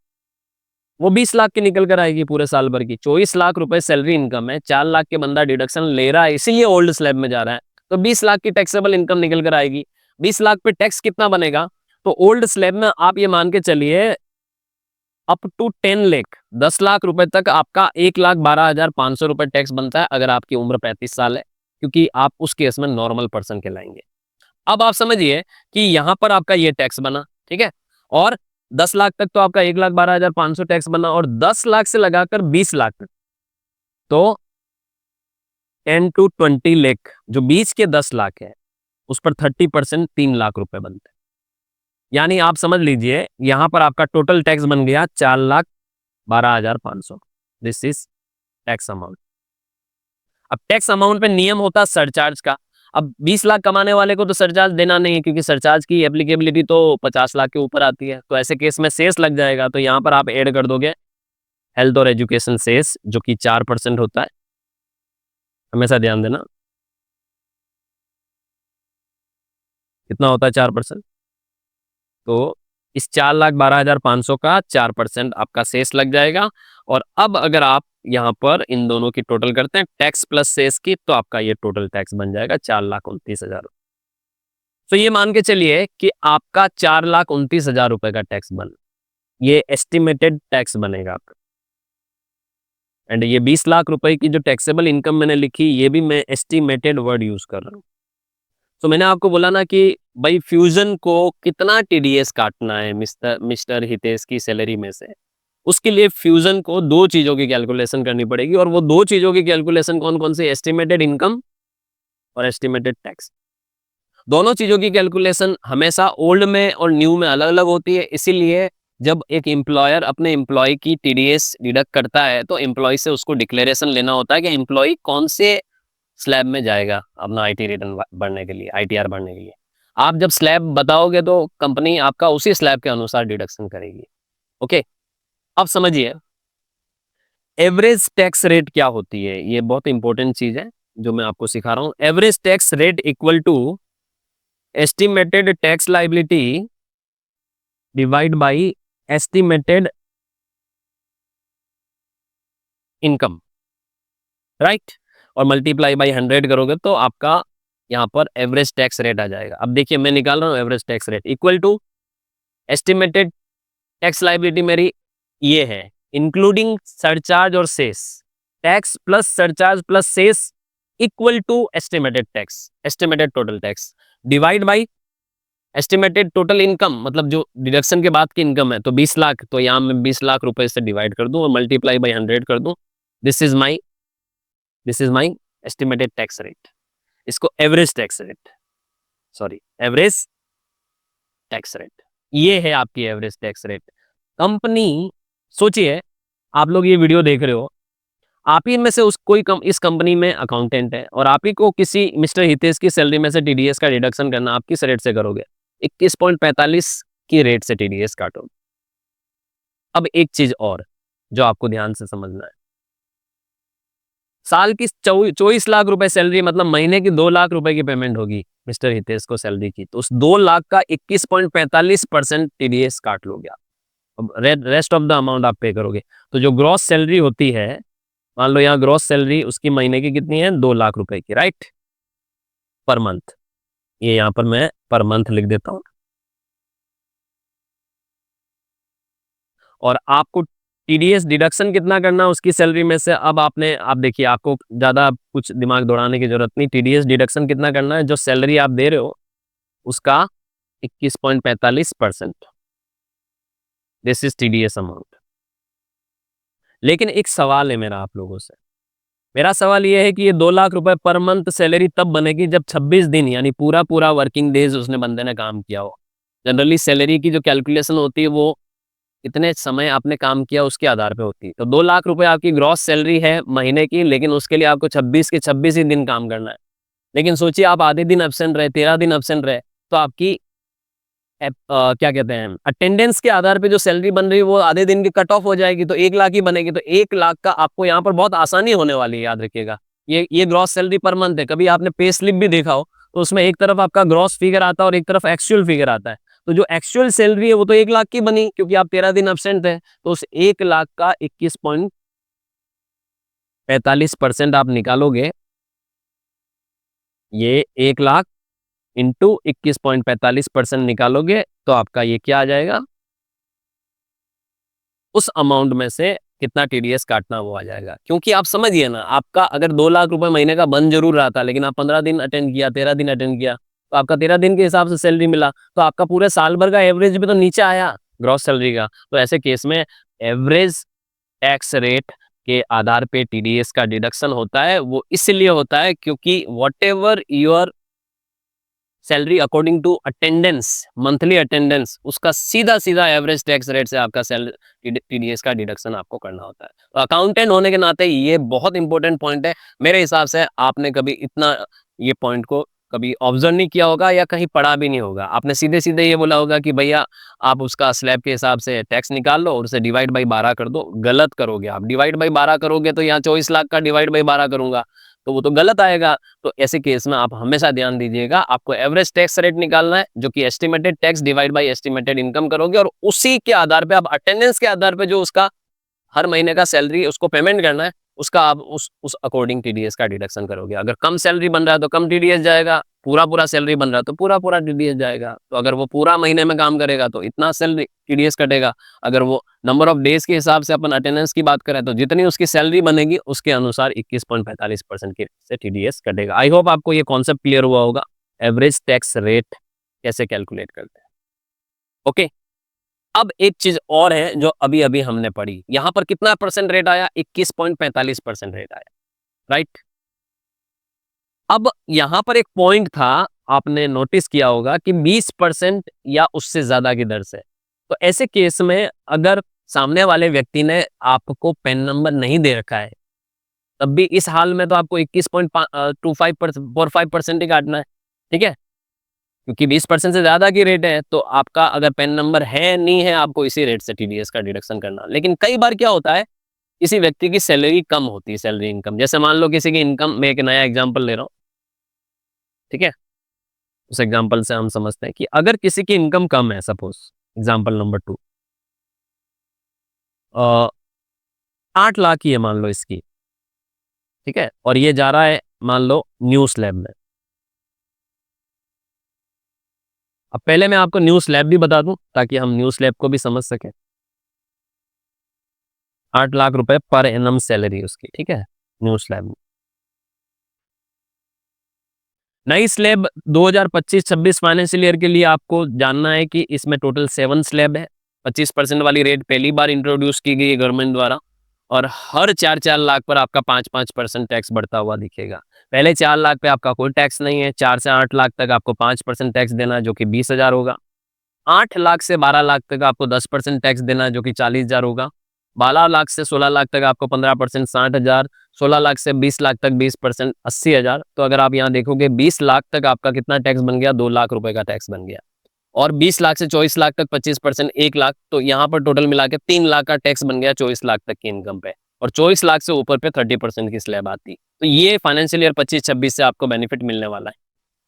वो 20 लाख की निकल कर आएगी पूरे साल भर की। 24 लाख रुपए सैलरी इनकम है, 4 लाख के बंदा डिडक्शन ले रहा है, इसीलिए ओल्ड स्लैब में जा रहा है। तो 20 लाख की टैक्सेबल इनकम निकल कर आएगी। 20 लाख पे टैक्स कितना बनेगा? तो ओल्ड स्लैब में आप ये मान के चलिए अप टू 10 लाख, 10 लाख रुपए तक आपका 1,12,500 रुपए टैक्स बनता है अगर आपकी उम्र 35 साल है, क्योंकि आप उस केस में नॉर्मल पर्सन कहलाएंगे। अब आप समझिए कि यहां पर आपका ये टैक्स बना, ठीक है, और 10 लाख तक तो आपका 1,12,500 टैक्स बना, और 10 लाख से लगाकर 20 लाख तक तो 10 to 20 लाख, जो बीच के 10 लाख है उस पर 30% 3 लाख रुपए बनते हैं। यानी आप समझ लीजिए यहां पर आपका टोटल टैक्स बन गया 4,12,500। This is tax amount. अब टैक्स अमाउंट पे नियम होता है सरचार्ज का। अब 20 लाख कमाने वाले को तो सरचार्ज देना नहीं है, क्योंकि सरचार्ज की एप्लीकेबिलिटी तो 50 लाख के ऊपर आती है, तो ऐसे केस में सेस लग जाएगा। तो यहाँ पर आप ऐड कर दोगे हेल्थ और एजुकेशन सेस, जो कि 4% होता है, हमेशा ध्यान देना कितना होता है, 4%। तो इस 4,12,500 का 4% आपका सेस लग जाएगा। और अब अगर आप यहाँ पर इन दोनों की टोटल करते हैं टैक्स प्लस सेस की, तो आपका ये टोटल टैक्स बन जाएगा 4,29,000। तो ये मान के चलिए कि आपका 4,29,000 रुपए का टैक्स बन, ये एस्टिमेटेड टैक्स बनेगा आपका। एंड ये 20 लाख रुपए की जो टैक्सेबल इनकम मैंने लिखी, ये भी मैं एस्टिमेटेड वर्ड यूज कर रहा हूँ। तो मैंने आपको बोला ना कि भाई फ्यूजन को कितना टीडीएस काटना है मिस्टर हितेश की सैलरी में से, उसके लिए फ्यूजन को दो चीजों की कैलकुलेशन करनी पड़ेगी, और वो दो चीजों की कैलकुलेशन कौन कौन सी? एस्टिमेटेड इनकम और एस्टिमेटेड टैक्स। दोनों चीजों की कैलकुलेशन हमेशा ओल्ड में और न्यू में अलग अलग होती है, इसीलिए जब एक एम्प्लॉयर अपने एम्प्लॉय की टीडीएस डिडक्ट करता है तो एम्प्लॉय से उसको डिक्लेरेशन लेना होता है कि एम्प्लॉय कौन से स्लैब में जाएगा अपना आईटी रिटर्न भरने के लिए, आईटीआर भरने के लिए। आप जब स्लैब बताओगे तो कंपनी आपका उसी स्लैब के अनुसार डिडक्शन करेगी। ओके, अब समझिए एवरेज टैक्स रेट क्या होती है। ये बहुत इंपॉर्टेंट चीज है जो मैं आपको सिखा रहा हूं। Average tax rate equal to estimated tax liability divide by estimated income, right, और मल्टीप्लाई बाई 100 करोगे तो आपका यहाँ पर एवरेज टैक्स रेट आ जाएगा। अब देखिए मैं निकाल रहा हूँ average tax rate equal to estimated tax liability मेरी ये है, इंक्लूडिंग सरचार्ज और cess, tax plus surcharge plus cess equal to estimated tax, estimated total tax, divide by estimated total income, मतलब जो डिडक्शन के बाद की इनकम है तो 20 लाख, तो यहाँ मैं 20 लाख रुपए से डिवाइड कर दूं और मल्टीप्लाई बाई 100 कर दूं। This is my estimated tax rate. इसको average tax rate, sorry average tax rate, ये है आपकी एवरेज टैक्स रेट। कंपनी, सोचिए आप लोग ये वीडियो देख रहे हो, आप ही में से उस कोई इस कंपनी में अकाउंटेंट है और आप ही को किसी मिस्टर हितेश की सैलरी में से टीडीएस का डिडक्शन करना, आप किस रेट से करोगे? 21.45 की रेट से टीडीएस काटो। अब एक चीज और जो आपको ध्यान से समझना है, साल की 24 लाख रुपए सैलरी, मतलब महीने की 2 लाख रुपए की पेमेंट होगी मिस्टर हितेश को सैलरी की, तो उस 2 लाख का 21.45% टीडीएस काट लोगे आप। अब रेस्ट ऑफ द अमाउंट आप पे करोगे। तो जो ग्रॉस सैलरी होती है, मान लो यहाँ ग्रॉस सैलरी उसकी महीने की कितनी है? 2 लाख रुपए की, राइट, पर मंथ। ये यहाँ पर मैं पर मंथ लिख देता हूँ। और आपको टीडीएस डिडक्शन कितना करना है उसकी सैलरी में से? अब आप देखिए, आपको ज्यादा कुछ दिमाग दौड़ाने की जरूरत नहीं। टीडीएस डिडक्शन कितना करना है? जो सैलरी आप दे रहे हो उसका 21.45%, दिस इज टीडीएस अमाउंट। लेकिन एक सवाल है मेरा आप लोगों से, मेरा सवाल ये है कि ये 2 लाख रुपए पर मंथ सैलरी तब बनेगी जब 26 दिन यानी पूरा पूरा वर्किंग डेज उसने बंदे ने काम किया हो। जनरली सैलरी की जो कैलकुलेशन होती है वो इतने समय आपने काम किया उसके आधार पे होती है। तो 2 लाख रुपए आपकी ग्रॉस सैलरी है महीने की, लेकिन उसके लिए आपको 26 के 26 ही दिन काम करना है। लेकिन सोचिए आप आधे दिन एब्सेंट रहे, 13 दिन एब्सेंट रहे, तो आपकी क्या कहते हैं, अटेंडेंस के आधार पे जो सैलरी बन रही है वो आधे दिन की कट ऑफ हो जाएगी, तो 1 लाख ही बनेगी। तो 1 लाख का आपको यहाँ पर बहुत आसानी होने वाली है, याद रखिएगा। ये ग्रॉस सैलरी पर मंथ है। कभी आपने पे स्लिप भी देखा हो तो उसमें एक तरफ आपका ग्रॉस फिगर आता है और एक तरफ एक्चुअल फिगर आता है। तो जो एक्चुअल सैलरी है वो तो 1 लाख की बनी क्योंकि आप 13 दिन एब्सेंट थे। तो उस 1 लाख का 21.45% आप निकालोगे, ये 1 लाख इंटू 21.45% निकालोगे तो आपका ये क्या आ जाएगा? उस अमाउंट में से कितना टीडीएस काटना वो आ जाएगा। क्योंकि आप समझिए ना, आपका अगर 2 लाख रुपए महीने का बन जरूर रहा था, लेकिन आप 15 दिन अटेंड किया, 13 दिन अटेंड किया, तो आपका 13 दिन के हिसाब से सैलरी मिला, तो आपका पूरे साल भर का एवरेज भी तो नीचे आया ग्रॉस सैलरी का। तो ऐसे केस में एवरेज टैक्स रेट के आधार पे टीडीएस का डिडक्शन होता है। वो इसलिए होता है क्योंकि whatever your salary according to attendance, monthly attendance, उसका सीधा सीधा एवरेज टैक्स रेट से आपका टीडीएस का डिडक्शन आपको करना होता है। तो अकाउंटेंट होने के नाते ये बहुत इंपॉर्टेंट पॉइंट है। मेरे हिसाब से आपने कभी इतना ये पॉइंट को कभी ऑब्जर्व नहीं किया होगा या कहीं पढ़ा भी नहीं होगा। आपने सीधे सीधे ये बोला होगा कि भैया आप उसका स्लैब के हिसाब से टैक्स निकाल लो और उसे डिवाइड बाई 12 कर दो। गलत करोगे आप। डिवाइड बाई 12 करोगे तो यहाँ 24 लाख का डिवाइड बाई 12 करूंगा तो वो तो गलत आएगा। तो ऐसे केस में आप हमेशा ध्यान दीजिएगा, आपको एवरेज टैक्स रेट निकालना है जो कि estimated tax divide by estimated income करोगे, और उसी के आधार पे आप अटेंडेंस के आधार पे जो उसका हर महीने का सैलरी उसको पेमेंट करना है उसका आप उस अकॉर्डिंग टीडीएस का डिडक्शन करोगे। अगर कम सैलरी बन रहा है तो कम टीडीएस जाएगा, पूरा पूरा सैलरी बन रहा है तो पूरा पूरा टीडीएस जाएगा। तो अगर वो पूरा महीने में काम करेगा तो इतना सैलरी टीडीएस कटेगा। अगर वो नंबर ऑफ डेज के हिसाब से अपन अटेंडेंस की बात करें तो जितनी उसकी सैलरी बनेगी उसके अनुसार 21.45% के से टीडीएस कटेगा। आई होप आपको ये कॉन्सेप्ट क्लियर हुआ होगा, एवरेज टैक्स रेट कैसे कैलकुलेट करते हैं। ओके, अब एक चीज और है जो अभी अभी हमने पढ़ी, यहां पर कितना परसेंट रेट आया? 21.45% रेट आया, राइट। अब यहां पर एक पॉइंट था, आपने नोटिस किया होगा कि 20% या उससे ज्यादा की दर से, तो ऐसे केस में अगर सामने वाले व्यक्ति ने आपको पेन नंबर नहीं दे रखा है, तब भी इस हाल में तो आपको 21.25% ही काटना है, ठीक है, क्योंकि 20% से ज्यादा की रेट है, तो आपका अगर पेन नंबर है नहीं है, आपको इसी रेट से टीडीएस का डिडक्शन करना। लेकिन कई बार क्या होता है, किसी व्यक्ति की सैलरी कम होती है, सैलरी इनकम, जैसे मान लो किसी की इनकम, मैं एक नया एग्जांपल ले रहा हूँ, ठीक है, उस एग्जांपल से हम समझते हैं कि अगर किसी की इनकम कम है, सपोज एग्जांपल नंबर 2, 8 लाख ही है मान लो इसकी, ठीक है, और ये जा रहा है मान लो न्यू स्लैब में। अब पहले मैं आपको न्यू स्लैब भी बता दूं ताकि हम न्यू स्लैब को भी समझ सकें। 8 लाख रुपए पर एनम सैलरी उसकी, ठीक है, न्यू स्लैब में। नई स्लैब 2025-26 फाइनेंशियल ईयर के लिए आपको जानना है कि इसमें टोटल 7 स्लैब है। 25% वाली रेट पहली बार इंट्रोड्यूस की गई है गवर्नमेंट द्वारा, और हर 4-4 लाख पर आपका 5-5% टैक्स बढ़ता हुआ दिखेगा। पहले 4 लाख पे आपका कोई टैक्स नहीं है, 4 से 8 लाख तक आपको 5% टैक्स देना है जो कि 20,000 होगा। 8 लाख से 12 लाख तक आपको 10% टैक्स देना है जो कि 40,000 होगा। 12 लाख से 16 लाख तक आपको 15% 60,000। 16 लाख से 20 लाख तक 20% 80,000। तो अगर आप यहाँ देखोगे 20 लाख तक आपका कितना टैक्स बन गया? 2 लाख रुपए का टैक्स बन गया। और 20 लाख से 24 लाख तक 25% 1 लाख, तो यहाँ पर टोटल मिला के 3 लाख का टैक्स बन गया 24 लाख तक की इनकम पे। और 24 लाख से ऊपर पे 30% की स्लैब आती। तो ये फाइनेंशियल ईयर 25-26 से आपको बेनिफिट मिलने वाला है।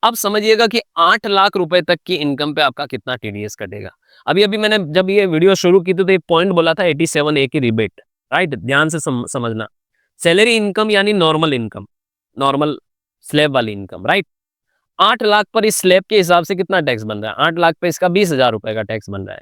अब समझिएगा कि 8 लाख रुपए तक की इनकम पे आपका कितना टीडीएस कटेगा। अभी अभी मैंने जब ये वीडियो शुरू की थी तो एक पॉइंट बोला था 87A की रिबेट, राइट, ध्यान से समझना। सैलरी इनकम यानी नॉर्मल इनकम, नॉर्मल स्लैब वाली इनकम, राइट। 8 लाख पर इस स्लैब के हिसाब से कितना टैक्स बन रहा है? 8 लाख पे इसका 20,000 रुपए का टैक्स बन रहा है,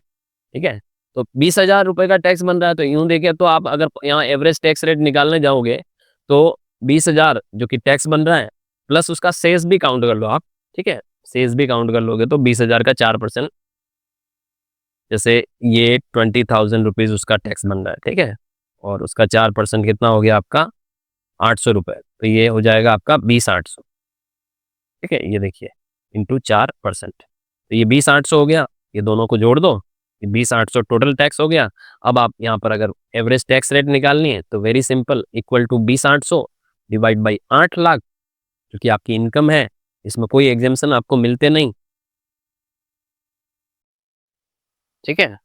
ठीक है। तो 20,000 रुपए का टैक्स बन रहा है, तो यूं देखें तो आप अगर यहाँ एवरेज टैक्स रेट निकालने जाओगे तो 20,000 जो कि टैक्स बन रहा है, प्लस उसका सेस भी काउंट कर लो आप, ठीक है, सेस भी काउंट कर लोगे तो 20,000 का 4%, जैसे ये 20,000 रुपीज उसका टैक्स बन रहा है, ठीक है, और उसका 4% कितना हो गया आपका? 800 रुपए। तो ये हो जाएगा आपका 20,800, ठीक है, ये देखिए इंटू 4%, तो ये 20,800 हो गया। ये दोनों को जोड़ दो, ये 20,800 टोटल टैक्स हो गया। अब आप यहाँ पर अगर एवरेज टैक्स रेट निकालनी है तो very simple, equal to 20,800 divide by 8 lakh जो कि आपकी इनकम है, इसमें कोई एग्जेम्पशन आपको मिलते नहीं, ठीक है,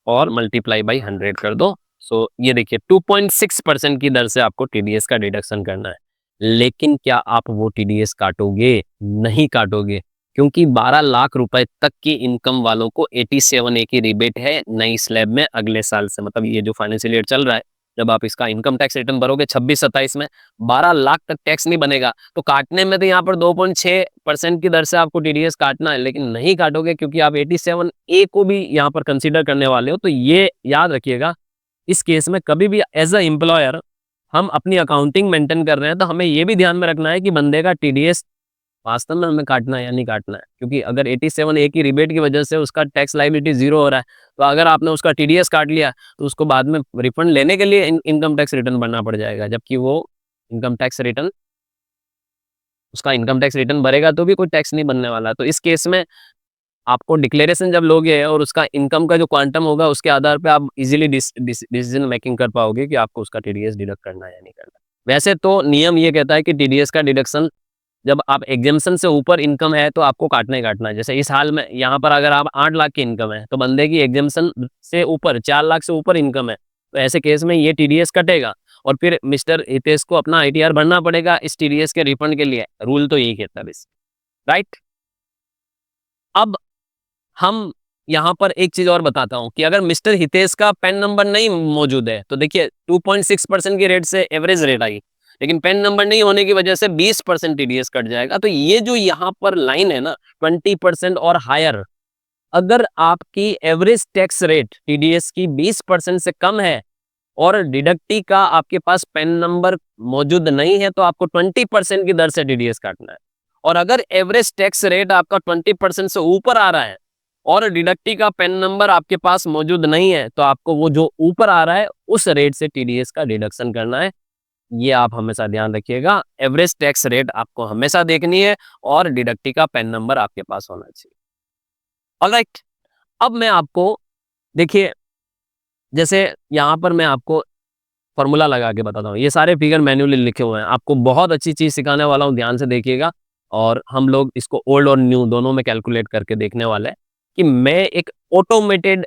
और मल्टीप्लाई बाई 100 कर दो। सो ये देखिए 2.6% की दर से आपको टीडीएस का डिडक्शन करना है। लेकिन क्या आप वो टीडीएस काटोगे? नहीं काटोगे, क्योंकि 12 लाख रुपए तक की इनकम वालों को 87A की रिबेट है नई स्लैब में अगले साल से, मतलब ये जो फाइनेंशियल ईयर चल रहा है, जब आप इसका इनकम टैक्स रिटर्न भरोगे 26-27 में, 12 लाख तक टैक्स नहीं बनेगा। तो काटने में तो यहाँ पर 2.6% की दर से आपको टीडीएस काटना है, लेकिन नहीं काटोगे क्योंकि आप 87A को भी यहाँ पर कंसीडर करने वाले हो। तो ये याद रखिएगा, इस केस में कभी भी एज अ एम्प्लॉयर हम अपनी अकाउंटिंग मेंटेन कर रहे हैं तो हमें ये भी ध्यान में रखना है कि बंदे का टीडीएस वास्तव में हमें काटना है या नहीं काटना है, क्योंकि अगर 87A की रिबेट की वजह से उसका टैक्स लायबिलिटी 0 हो रहा है, तो अगर आपने उसका टीडीएस काट लिया तो उसको बाद में रिफंड लेने के लिए इनकम टैक्स रिटर्न भरना पड़ जाएगा, जबकि वो इनकम टैक्स रिटर्न, उसका इनकम टैक्स रिटर्न भरेगा तो भी कोई टैक्स नहीं बनने वाला। तो इस केस में आपको डिक्लेरेशन जब लोगे और उसका इनकम का जो क्वांटम होगा उसके आधार पे आप इजीली डिसीजन मेकिंग कर पाओगे कि आपको उसका टीडीएस डिडक्ट करना है या नहीं करना। वैसे तो नियम ये कहता है कि टीडीएस का डिडक्शन जब आप एग्जेम्पशन से ऊपर इनकम है तो आपको काटना ही काटना है। जैसे इस हाल में यहाँ पर अगर आप 8 लाख की इनकम है तो बंदे की एग्जेम्पशन से ऊपर 4 लाख से ऊपर इनकम है, तो ऐसे केस में ये टीडीएस कटेगा और फिर मिस्टर हितेश को अपना आईटीआर भरना पड़ेगा इस टीडीएस के रिफंड के लिए। रूल तो यही कहता है बस, राइट। अब हम यहाँ पर एक चीज और बताता हूँ कि अगर मिस्टर हितेश का पैन नंबर नहीं मौजूद है तो देखिए 2.6% की रेट से एवरेज रेट आई, लेकिन पैन नंबर नहीं होने की वजह से 20% टीडीएस कट जाएगा। तो ये जो यहाँ पर लाइन है ना 20% और हायर, अगर आपकी एवरेज टैक्स रेट टीडीएस की 20% से कम है और डिडक्टी का आपके पास पैन नंबर मौजूद नहीं है तो आपको 20% की दर से टीडीएस काटना है। और अगर एवरेज टैक्स रेट आपका 20% से ऊपर आ रहा है और डिडक्टी का पैन नंबर आपके पास मौजूद नहीं है तो आपको वो जो ऊपर आ रहा है उस रेट से टीडीएस का डिडक्शन करना है। ये आप हमेशा ध्यान रखिएगा। एवरेज टैक्स रेट आपको हमेशा देखनी है और डिडक्टी का पैन नंबर आपके पास होना चाहिए। ऑलराइट, अब मैं आपको देखिए, जैसे यहाँ पर मैं आपको फॉर्मूला लगा के बताता हूँ। ये सारे फिगर मैन्युअली लिखे हुए हैं। आपको बहुत अच्छी चीज सिखाने वाला हूँ, ध्यान से देखिएगा। और हम लोग इसको ओल्ड और न्यू दोनों में कैलकुलेट करके देखने वाले हैं कि मैं एक ऑटोमेटेड,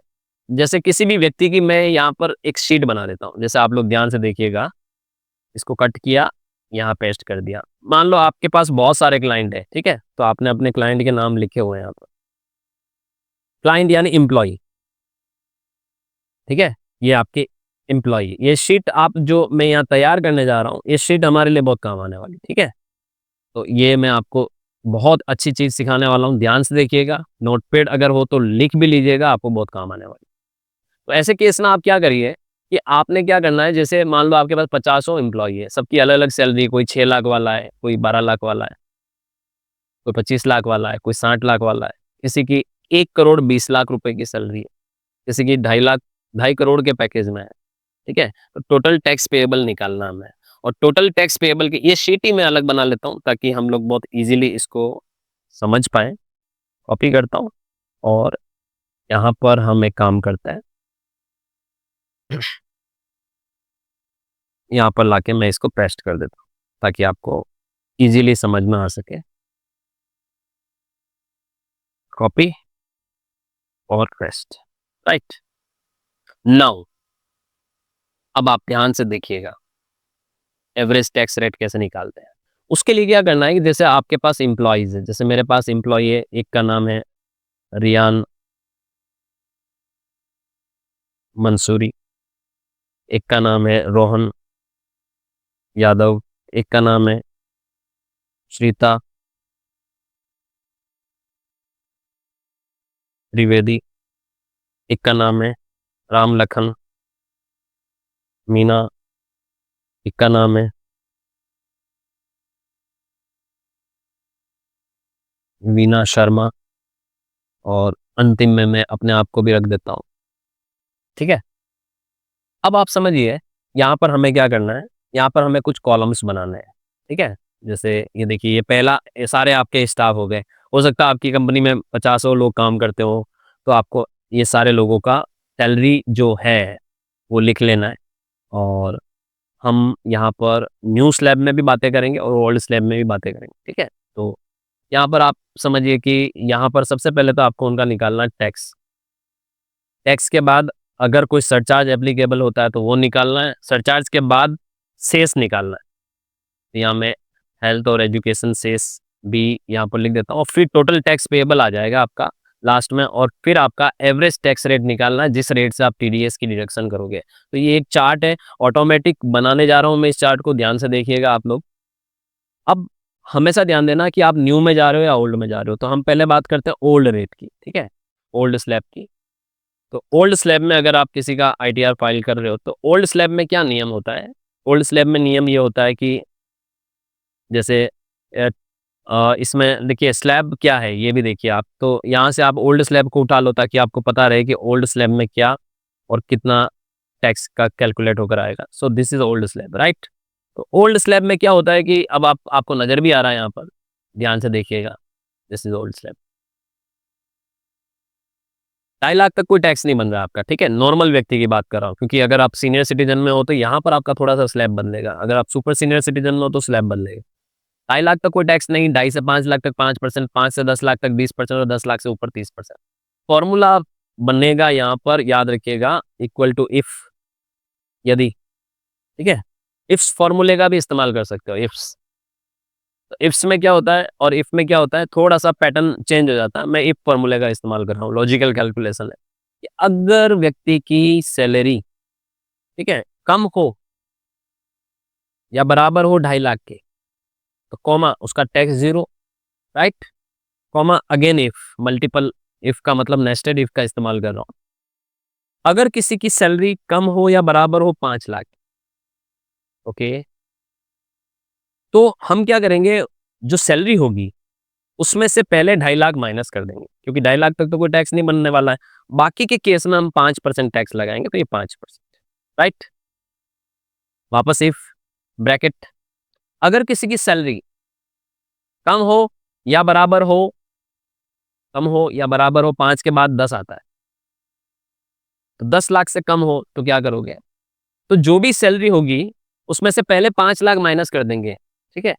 जैसे किसी भी व्यक्ति की मैं यहाँ पर एक शीट बना देता हूँ। जैसे आप लोग ध्यान से देखिएगा, इसको कट किया, यहाँ पेस्ट कर दिया। मान लो आपके पास बहुत सारे क्लाइंट है, ठीक है, तो आपने अपने क्लाइंट के नाम लिखे हुए हैं यहाँ पर। क्लाइंट यानी एम्प्लॉय, ठीक है, ये आपके एम्प्लॉय। ये शीट आप जो मैं यहाँ तैयार करने जा रहा हूँ, ये शीट हमारे लिए बहुत काम आने वाली, ठीक है। तो ये मैं आपको बहुत अच्छी चीज सिखाने वाला हूँ, ध्यान से देखिएगा। नोटपैड अगर हो तो लिख भी लीजिएगा, आपको बहुत काम आने वाली। तो ऐसे केस में आप क्या करिए कि आपने क्या करना है, जैसे मान लो आपके पास 50 एम्प्लॉय है, सबकी अलग अलग सैलरी, कोई 6 लाख वाला है, कोई 12 लाख वाला है, कोई 25 लाख वाला है, कोई 60 लाख वाला है, किसी की 1 करोड़ 20 लाख रुपए की सैलरी है, किसी की 2.5 लाख 2.5 करोड़ के पैकेज में है, ठीक है। तो टोटल टैक्स पेएबल निकालना हमें, और टोटल टैक्स पेएबल की ये शीट ही मैं अलग बना लेता हूँ ताकि हम लोग बहुत इजीली इसको समझ पाए। कॉपी करता हूँ और यहाँ पर हम एक काम करते हैं, यहाँ पर लाके मैं इसको पेस्ट कर देता हूँ ताकि आपको इजीली समझ में आ सके। कॉपी और पेस्ट, राइट। नाउ अब आप ध्यान से देखिएगा एवरेज टैक्स रेट कैसे निकालते हैं। उसके लिए क्या करना है कि जैसे आपके पास एम्प्लॉयज है, जैसे मेरे पास एम्प्लॉय है, एक का नाम है रियान मंसूरी, एक का नाम है रोहन यादव, एक का नाम है श्रीता त्रिवेदी, एक का नाम है राम लखन मीना, एक का नाम है वीना शर्मा, और अंतिम में मैं अपने आप को भी रख देता हूँ, ठीक है। अब आप समझिए यहाँ पर हमें क्या करना है, यहाँ पर हमें कुछ कॉलम्स बनाने हैं, ठीक है। जैसे ये देखिए, ये पहला, ये सारे आपके स्टाफ हो गए। हो सकता है आपकी कंपनी में 50 लोग काम करते हो, तो आपको ये सारे लोगों का सैलरी जो है वो लिख लेना है। और हम यहाँ पर न्यू स्लैब में भी बातें करेंगे और ओल्ड स्लैब में भी बातें करेंगे, ठीक है। तो यहाँ पर आप समझिए कि यहाँ पर सबसे पहले तो आपको उनका निकालना है टैक्स। टैक्स के बाद अगर कोई सरचार्ज एप्लीकेबल होता है तो वो निकालना है। सरचार्ज के बाद सेस निकालना है। तो यहाँ मैं हेल्थ और एजुकेशन सेस भी यहाँ पर लिख देता हूँ, और फिर टोटल टैक्स पेएबल आ जाएगा आपका लास्ट में, और फिर आपका एवरेज टैक्स रेट निकालना है जिस रेट से आप टीडीएस की डिडक्शन करोगे। तो ये एक चार्ट है, ऑटोमेटिक बनाने जा रहा हूँ मैं इस चार्ट को, ध्यान से देखिएगा आप लोग। अब हमेशा ध्यान देना कि आप न्यू में जा रहे हो या ओल्ड में जा रहे हो। तो हम पहले बात करते हैं ओल्ड रेट की, ठीक है, ओल्ड स्लैब की। तो ओल्ड स्लैब में अगर आप किसी का आईटीआर फाइल कर रहे हो तो ओल्ड स्लैब में क्या नियम होता है। ओल्ड स्लैब में नियम ये होता है कि जैसे इसमें देखिए स्लैब क्या है ये भी देखिए आप। तो यहाँ से आप ओल्ड स्लैब को उठा लो ताकि आपको पता रहे कि ओल्ड स्लैब में क्या और कितना टैक्स का कैलकुलेट होकर आएगा। So this is old slab, right. तो ओल्ड स्लैब में क्या होता है कि अब आपको नजर भी आ रहा है यहाँ पर, ध्यान से देखिएगा। This is old slab. 2.5 lakh तक कोई टैक्स नहीं बन रहा है आपका, ठीक है। नॉर्मल व्यक्ति की बात कर रहा हूँ, क्योंकि अगर आप सीनियर सिटीजन में हो तो यहाँ पर आपका थोड़ा सा स्लैब बदलेगा। अगर आप सुपर सीनियर सिटीजन में हो तो स्लैब बदलेगा। 2.5 लाख तक कोई टैक्स नहीं, 2.5 से 5 लाख तक 5%, 5 से 10 लाख तक 20%, और 10 लाख से ऊपर 30%। फॉर्मूला बनेगा यहाँ पर, याद रखिएगा, इक्वल टू इफ, यदि, ठीक है। इफ्स फॉर्मूले का भी इस्तेमाल कर सकते हो, इफ्स। तो इफ्स में क्या होता है और इफ में क्या होता है, थोड़ा सा पैटर्न चेंज हो जाता है। मैं इफ फॉर्मूले का इस्तेमाल कर रहा हूँ, लॉजिकल कैलकुलेशन है कि अगर व्यक्ति की सैलरी, ठीक है, कम हो या बराबर हो 2.5 लाख के, तो कॉमा उसका tax 0, right. Comma again if, multiple if का मतलब नेस्टेड इफ का इस्तेमाल कर रहा हूं। अगर किसी की सैलरी कम हो या बराबर हो 5 लाख, ओके, तो हम क्या करेंगे, जो सैलरी होगी उसमें से पहले 2.5 लाख माइनस कर देंगे, क्योंकि 2.5 लाख तक तो कोई टैक्स नहीं बनने वाला है। बाकी के केस में हम 5% टैक्स लगाएंगे, तो ये 5%, राइट। वापस इफ ब्रैकेट, अगर किसी की सैलरी कम हो या बराबर हो, कम हो या बराबर हो, 5 के बाद 10 आता है, तो 10 लाख से कम हो तो क्या करोगे? तो जो भी सैलरी होगी उसमें से पहले 5 लाख माइनस कर देंगे, ठीक है,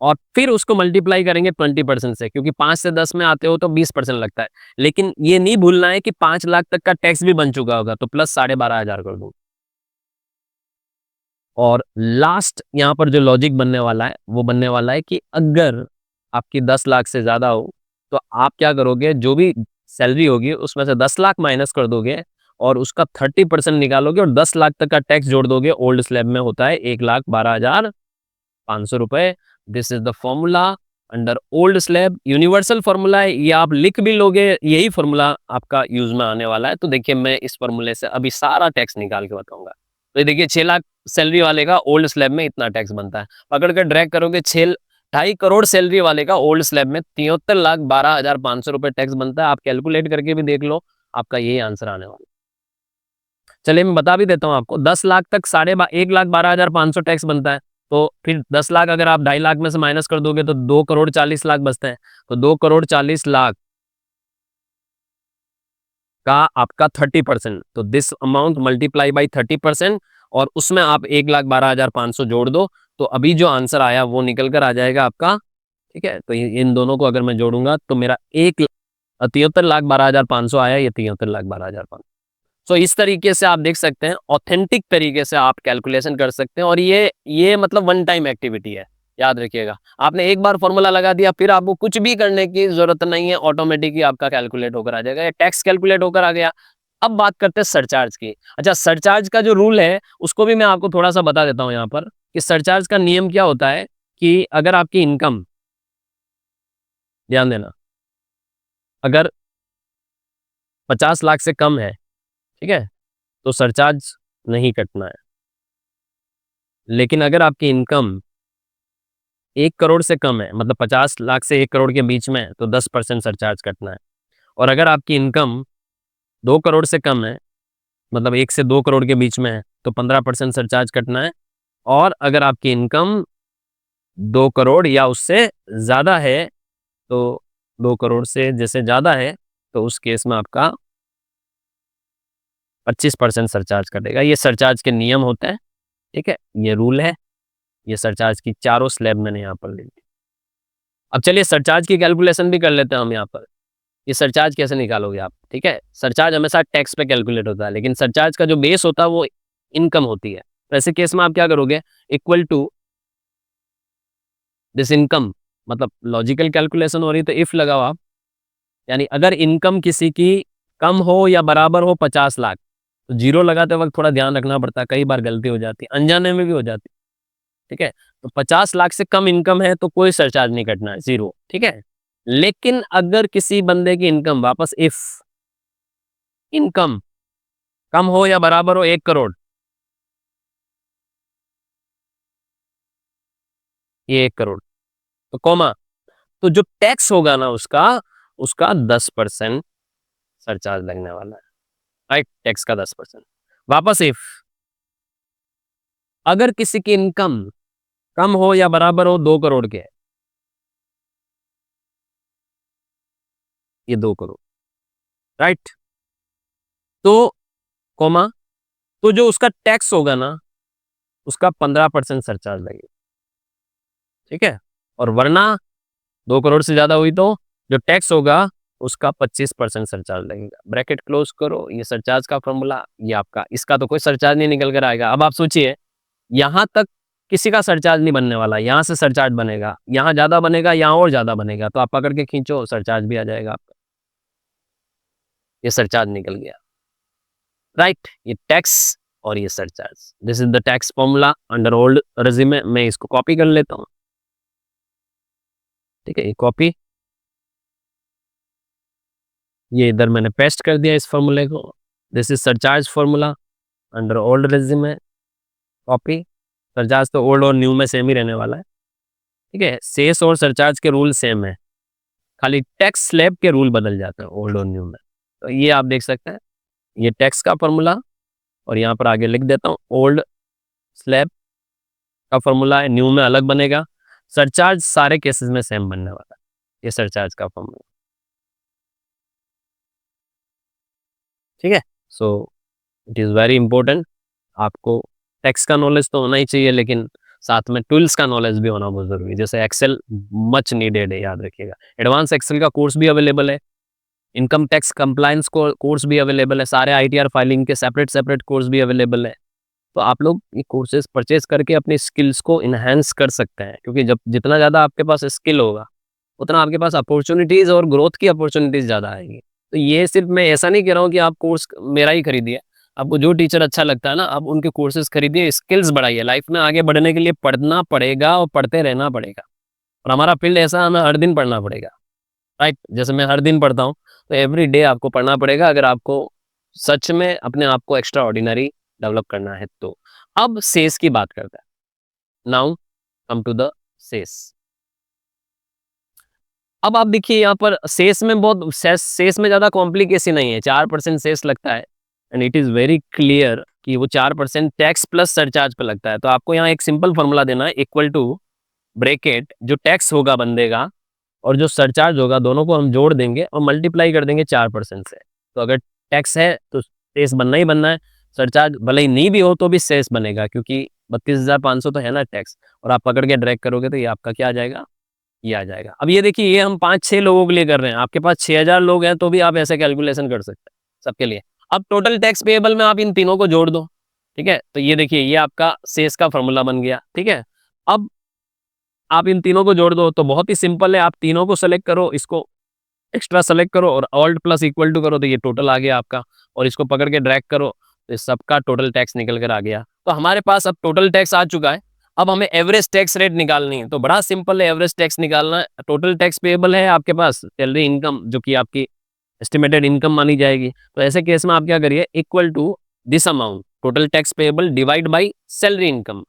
और फिर उसको मल्टीप्लाई करेंगे 20% से, क्योंकि 5 से 10 में आते हो तो 20% लगता है। लेकिन ये नहीं भूलना है कि 5 लाख तक का टैक्स भी बन चुका होगा, तो प्लस 12,500 कर दूं। और लास्ट यहाँ पर जो लॉजिक बनने वाला है वो बनने वाला है कि अगर आपकी 10 लाख से ज्यादा हो तो आप क्या करोगे, जो भी सैलरी होगी उसमें से 10 लाख माइनस कर दोगे और उसका 30% निकालोगे और 10 लाख तक का टैक्स जोड़ दोगे। ओल्ड स्लैब में होता है 1,12,500 रुपए। This is the formula under old slab, universal formula है, ये आप लिख भी लोगे, यही फॉर्मूला आपका यूज में आने वाला है। तो देखिए मैं इस फॉर्मूले से अभी सारा टैक्स निकाल के बताऊंगा। तो ये देखिए 6 लाख सैलरी वाले का ओल्ड स्लैब में इतना टैक्स बनता है, पकड़ कर ड्रैग करोगे 2.5 करोड़ सैलरी वाले का ओल्ड स्लैब में 73,12,500 रुपए टैक्स बनता है। आप कैलकुलेट करके भी देख लो, आपका यही आंसर आने वाला है। चलिए मैं बता भी देता हूँ आपको, 10 लाख तक 1,12,500 टैक्स बनता है। तो फिर 10 लाख अगर आप 2.5 लाख में से माइनस कर दोगे तो 2,40,00,000 बचते हैं। तो 2,40,00,000 का आपका 30%, तो दिस अमाउंट मल्टीप्लाई बाई 30% और उसमें आप 1,12,500 जोड़ दो, तो अभी जो आंसर आया वो निकल कर आ जाएगा आपका, ठीक है। तो इन दोनों को अगर मैं जोड़ूंगा तो मेरा 73,12,500 आया, ये 73,12,500। सो इस तरीके से आप देख सकते हैं, ऑथेंटिक तरीके से आप कैलकुलेशन कर सकते हैं। और ये मतलब वन टाइम एक्टिविटी है, याद रखिएगा। आपने एक बार फॉर्मूला लगा दिया, फिर आपको कुछ भी करने की जरूरत नहीं है, ऑटोमेटिकली आपका कैलकुलेट होकर आ जाएगा, टैक्स कैलकुलेट होकर आ गया। अब बात करते हैं सरचार्ज की। अच्छा, सरचार्ज का जो रूल है उसको भी मैं आपको थोड़ा सा बता देता हूं यहाँ पर, कि सरचार्ज का नियम क्या होता है कि अगर आपकी इनकम, ध्यान देना, अगर 50 लाख से कम है, ठीक है, तो सरचार्ज नहीं कटना है। लेकिन अगर आपकी इनकम 1 करोड़ से कम है, मतलब 50 लाख से 1 करोड़ के बीच में, तो 10% सरचार्ज कटना है। और अगर आपकी इनकम 2 करोड़ से कम है, मतलब 1 से 2 करोड़ के बीच में है, तो 15% सरचार्ज कटना है। और अगर आपकी इनकम 2 करोड़ या उससे ज्यादा है, तो 2 करोड़ से जैसे ज्यादा है, तो उस केस में आपका 25% सरचार्ज कटेगा। ये सरचार्ज के नियम होते हैं, ठीक है, ये रूल है। ये सरचार्ज की चारों स्लैब मैंने यहाँ पर ले ली। अब चलिए सरचार्ज की कैलकुलेशन भी कर लेते हैं हम यहाँ पर। ये सरचार्ज कैसे निकालोगे आप, ठीक है। सरचार्ज हमेशा टैक्स पे कैलकुलेट होता है, लेकिन सरचार्ज का जो बेस होता है वो इनकम होती है। तो ऐसे केस में आप क्या करोगे, इक्वल टू दिस इनकम, मतलब लॉजिकल कैलकुलेशन हो रही है तो इफ लगाओ आप, यानी अगर इनकम किसी की कम हो या बराबर हो 50 लाख, तो जीरो लगाते वक्त थोड़ा ध्यान रखना पड़ता है, कई बार गलती हो जाती है, अनजाने में भी हो जाती है, ठीक है। तो 50 लाख से कम इनकम है तो कोई सरचार्ज नहीं कटना है, जीरो, ठीक है। लेकिन अगर किसी बंदे की इनकम, वापस इफ इनकम कम हो या बराबर हो 1 करोड़, ये 1 करोड़, तो कॉमा, तो जो टैक्स होगा ना उसका उसका 10% सरचार्ज लगने वाला है, राइट, टैक्स का 10%। वापस इफ अगर किसी की इनकम कम हो या बराबर हो 2 करोड़ के, ये 2 करोड़, राइट, तो कॉमा, तो जो उसका टैक्स होगा ना उसका 15% सरचार्ज लगेगा, ठीक है। और वरना 2 करोड़ से ज्यादा हुई तो जो टैक्स होगा उसका 25% सरचार्ज लगेगा। ब्रैकेट क्लोज करो, ये सरचार्ज का फॉर्मूला, ये आपका, इसका तो कोई सरचार्ज नहीं निकल कर आएगा। अब आप सोचिए, यहां तक किसी का सरचार्ज नहीं बनने वाला, यहां से सरचार्ज बनेगा, यहां ज्यादा बनेगा, यहां और ज्यादा बनेगा, तो आप पकड़ के खींचो, सरचार्ज भी आ जाएगा आपका, ये सरचार्ज निकल गया, राइट। ये टैक्स और ये surcharge, this is the tax formula under old regime. मैं इसको कॉपी कर लेता हूँ, ठीक है, ये कॉपी, ये इधर मैंने पेस्ट कर दिया इस फॉर्मूले को। This is surcharge formula under old regime, copy. सरचार्ज तो ओल्ड और न्यू में सेम ही रहने वाला है, ठीक है। सेस और सरचार्ज के रूल सेम है, खाली टैक्स स्लैब के रूल बदल जाते हैं ओल्ड और न्यू में। तो ये आप देख सकते हैं, ये टैक्स का फॉर्मूला, और यहाँ पर आगे लिख देता हूँ ओल्ड स्लैब का फॉर्मूला है, न्यू में अलग बनेगा। सरचार्ज सारे केसेस में सेम बनने वाला है, ये सरचार्ज का फॉर्मूला, ठीक है। So it is very important, आपको टैक्स का नॉलेज तो होना ही चाहिए, लेकिन साथ में टूल्स का नॉलेज भी होना बहुत जरूरी है। जैसे एक्सेल मच नीडेड है, याद रखिएगा। एडवांस एक्सेल का कोर्स भी अवेलेबल है, इनकम टैक्स कंप्लायंस कोर्स भी अवेलेबल है, सारे आईटीआर फाइलिंग के सेपरेट सेपरेट कोर्स भी अवेलेबल है। तो आप लोग ये कोर्सेज परचेज करके अपनी स्किल्स को इन्हेंस कर सकते हैं, क्योंकि जब जितना ज़्यादा आपके पास स्किल होगा उतना आपके पास अपॉर्चुनिटीज़ और ग्रोथ की अपॉर्चुनिटीज़ ज़्यादा आएगी। तो ये सिर्फ मैं ऐसा नहीं कह रहा हूँ कि आप कोर्स मेरा ही खरीदिए, आपको जो टीचर अच्छा लगता है ना, आप उनके कोर्सेज खरीदिए, स्किल्स बढ़ाइए। लाइफ में आगे बढ़ने के लिए पढ़ना पड़ेगा और पढ़ते रहना पड़ेगा, और हमारा फील्ड ऐसा, हमें हर दिन पढ़ना पड़ेगा, राइट। जैसे मैं हर दिन पढ़ता हूँ, तो एवरी डे आपको पढ़ना पड़ेगा अगर आपको सच में अपने आप को एक्स्ट्रा ऑर्डिनरी डेवलप करना है। तो अब सेस की बात करते हैं। Now come to the cess. अब आप देखिए यहाँ पर सेस में बहुत सेस में ज्यादा कॉम्प्लिकेशन नहीं है, 4% सेस लगता है, and it is very clear कि वो 4% टैक्स प्लस सरचार्ज पे लगता है। तो आपको यहाँ एक सिंपल फॉर्मूला देना है, इक्वल टू ब्रैकेट जो टैक्स होगा बंदे का और जो सरचार्ज होगा, दोनों को हम जोड़ देंगे और मल्टीप्लाई कर देंगे 4% से। तो अगर टैक्स है तो सेस बनना ही बनना है, सरचार्ज भले ही नहीं भी हो तो भी सेस बनेगा, क्योंकि 32,500 तो है ना टैक्स, और आप पकड़ के ड्रैग करोगे तो ये आपका क्या आ जाएगा, ये आ जाएगा। अब ये देखिए, ये हम 5-6 लोगों के लिए कर रहे हैं, आपके पास 6,000 लोग हैं तो भी आप ऐसे कैलकुलेशन कर सकते हैं सबके लिए। अब टोटल टैक्स पेएबल में आप इन तीनों को जोड़ दो, ठीक है। तो ये देखिए, ये आपका सेस का फॉर्मूला बन गया, ठीक है। अब आप इन तीनों को जोड़ दो, तो बहुत ही सिंपल है, आप तीनों को सेलेक्ट करो, इसको एक्स्ट्रा सेलेक्ट करो और ऑल्ट प्लस इक्वल टू करो, तो ये टोटल आ गया आपका, और इसको पकड़ के ड्रैग करो तो इस सबका टोटल टैक्स निकल कर आ गया। तो हमारे पास अब टोटल टैक्स आ चुका है। अब हमें एवरेज टैक्स रेट निकालनी है, तो बड़ा सिंपल है, एवरेज टैक्स निकालना है। टोटल टैक्स पेएबल है आपके पास, सैलरी इनकम जो कि आपकी एस्टिमेटेड इनकम मानी जाएगी। तो ऐसे केस में आप क्या करिए, equal to this amount total tax payable divide by salary income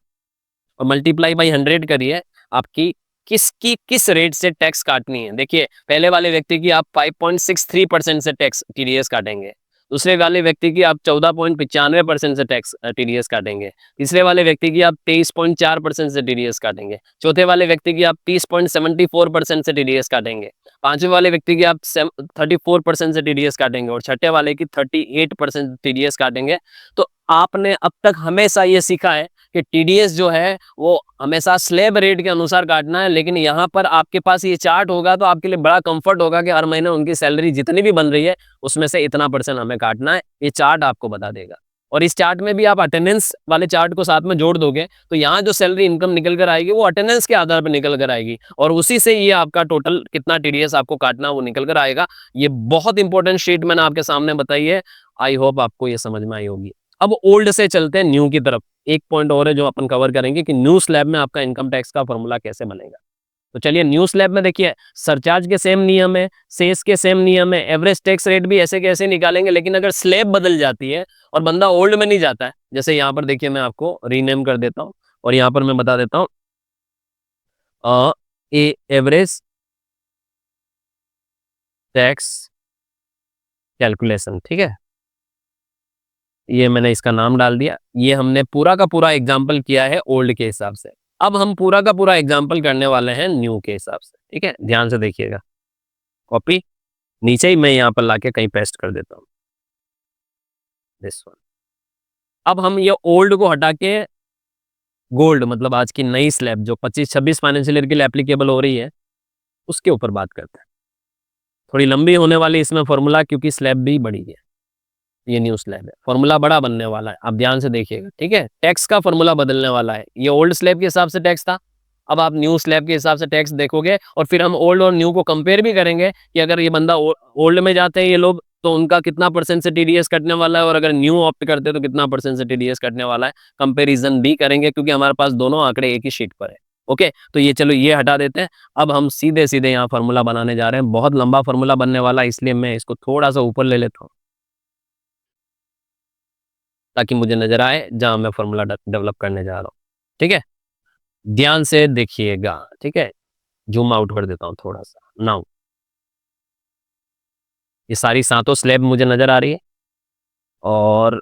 और मल्टीप्लाई बाई 100 करिए, आपकी किस रेट से टैक्स काटनी है। देखिए, पहले वाले व्यक्ति की आप 5.63% से टैक्स टीडीएस काटेंगे, दूसरे वाले व्यक्ति की आप 14.95% से टैक्स टीडीएस काटेंगे, तीसरे वाले व्यक्ति की आप 23.4% से टीडीएस काटेंगे, चौथे वाले व्यक्ति की आप 30.74% से टीडीएस काटेंगे, पांचवें वाले व्यक्ति की आप 34% से टीडीएस काटेंगे, और छठे वाले की 38% टीडीएस काटेंगे। तो आपने अब तक हमेशा ये सीखा है कि टीडीएस जो है वो हमेशा स्लैब रेट के अनुसार काटना है, लेकिन यहाँ पर आपके पास ये चार्ट होगा तो आपके लिए बड़ा कंफर्ट होगा कि हर महीने उनकी सैलरी जितनी भी बन रही है उसमें से इतना % हमें काटना है, ये चार्ट आपको बता देगा। और इस चार्ट में भी आप अटेंडेंस वाले चार्ट को साथ में जोड़ दोगे तो यहाँ जो सैलरी इनकम निकल कर आएगी वो अटेंडेंस के आधार पर निकल कर आएगी, और उसी से ये आपका टोटल कितना टीडीएस आपको काटना वो निकल कर आएगा। ये बहुत इंपॉर्टेंट शीट मैंने आपके सामने बताई है, आई होप आपको ये समझ में आई होगी। अब ओल्ड से चलते हैं न्यू की तरफ। एक पॉइंट और है जो अपन कवर करेंगे कि न्यू स्लैब में आपका इनकम टैक्स का फॉर्मूला कैसे बनेगा। तो चलिए, न्यू स्लैब में देखिए, सरचार्ज के सेम नियम है, सेस के सेम नियम है, एवरेज टैक्स रेट भी ऐसे कैसे निकालेंगे, लेकिन अगर स्लैब बदल जाती है और बंदा ओल्ड में नहीं जाता है, जैसे यहाँ पर देखिए, मैं आपको रीनेम कर देता हूँ और यहाँ पर मैं बता देता हूँ एवरेज टैक्स कैलकुलेशन, ठीक है। ये मैंने इसका नाम डाल दिया। ये हमने पूरा का पूरा एग्जाम्पल किया है ओल्ड के हिसाब से, अब हम पूरा का पूरा एग्जाम्पल करने वाले हैं न्यू के हिसाब से, ठीक है। ध्यान से देखिएगा, कॉपी नीचे ही मैं यहाँ पर लाके कहीं पेस्ट कर देता हूँ, दिस वन। अब हम ये ओल्ड को हटा के गोल्ड, मतलब आज की नई स्लैब जो 25-26 फाइनेंशियल ईयर के लिए एप्लीकेबल हो रही है, उसके ऊपर बात करते हैं। थोड़ी लंबी होने वाली इसमें फॉर्मूला, क्योंकि स्लैब भी बड़ी है, ये न्यू स्लैब है, फॉर्मूला बड़ा बनने वाला है, आप ध्यान से देखिएगा, ठीक है। टैक्स का फॉर्मूला बदलने वाला है, ये ओल्ड स्लैब के हिसाब से टैक्स था, अब आप न्यू स्लैब के हिसाब से टैक्स देखोगे, और फिर हम ओल्ड और न्यू को कंपेयर भी करेंगे कि अगर ये बंदा ओल्ड में जाते हैं ये लोग तो उनका कितना % से टीडीएस कटने वाला है, और अगर न्यू ऑप्ट करते हैं तो कितना % से टीडीएस कटने वाला है, कंपेरिजन भी करेंगे, क्योंकि हमारे पास दोनों आंकड़े एक ही शीट पर है। ओके, तो ये चलो ये हटा देते हैं। अब हम सीधे सीधे यहाँ फॉर्मूला बनाने जा रहे हैं, बहुत लंबा फॉर्मूला बनने वाला है, इसलिए मैं इसको थोड़ा सा ऊपर ले लेता हूँ ताकि मुझे नजर आए जहां मैं फॉर्मूला डेवलप करने जा रहा हूँ, ठीक है। ध्यान से देखिएगा, ठीक है। जूम आउट कर देता हूँ थोड़ा सा नाउ। ये सारी सातों स्लैब मुझे नज़र आ रही है और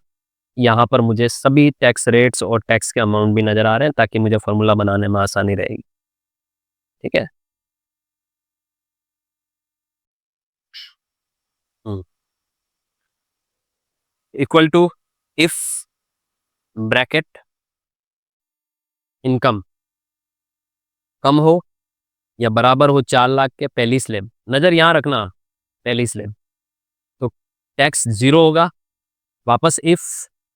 यहाँ पर मुझे सभी टैक्स रेट्स और टैक्स के अमाउंट भी नज़र आ रहे हैं ताकि मुझे फॉर्मूला बनाने में आसानी रहेगी। ठीक है? Equal to if bracket income कम हो या बराबर हो 4 लाख के पहली स्लैब, नज़र यहाँ रखना, पहली स्लैब, तो टैक्स 0 होगा। वापस इफ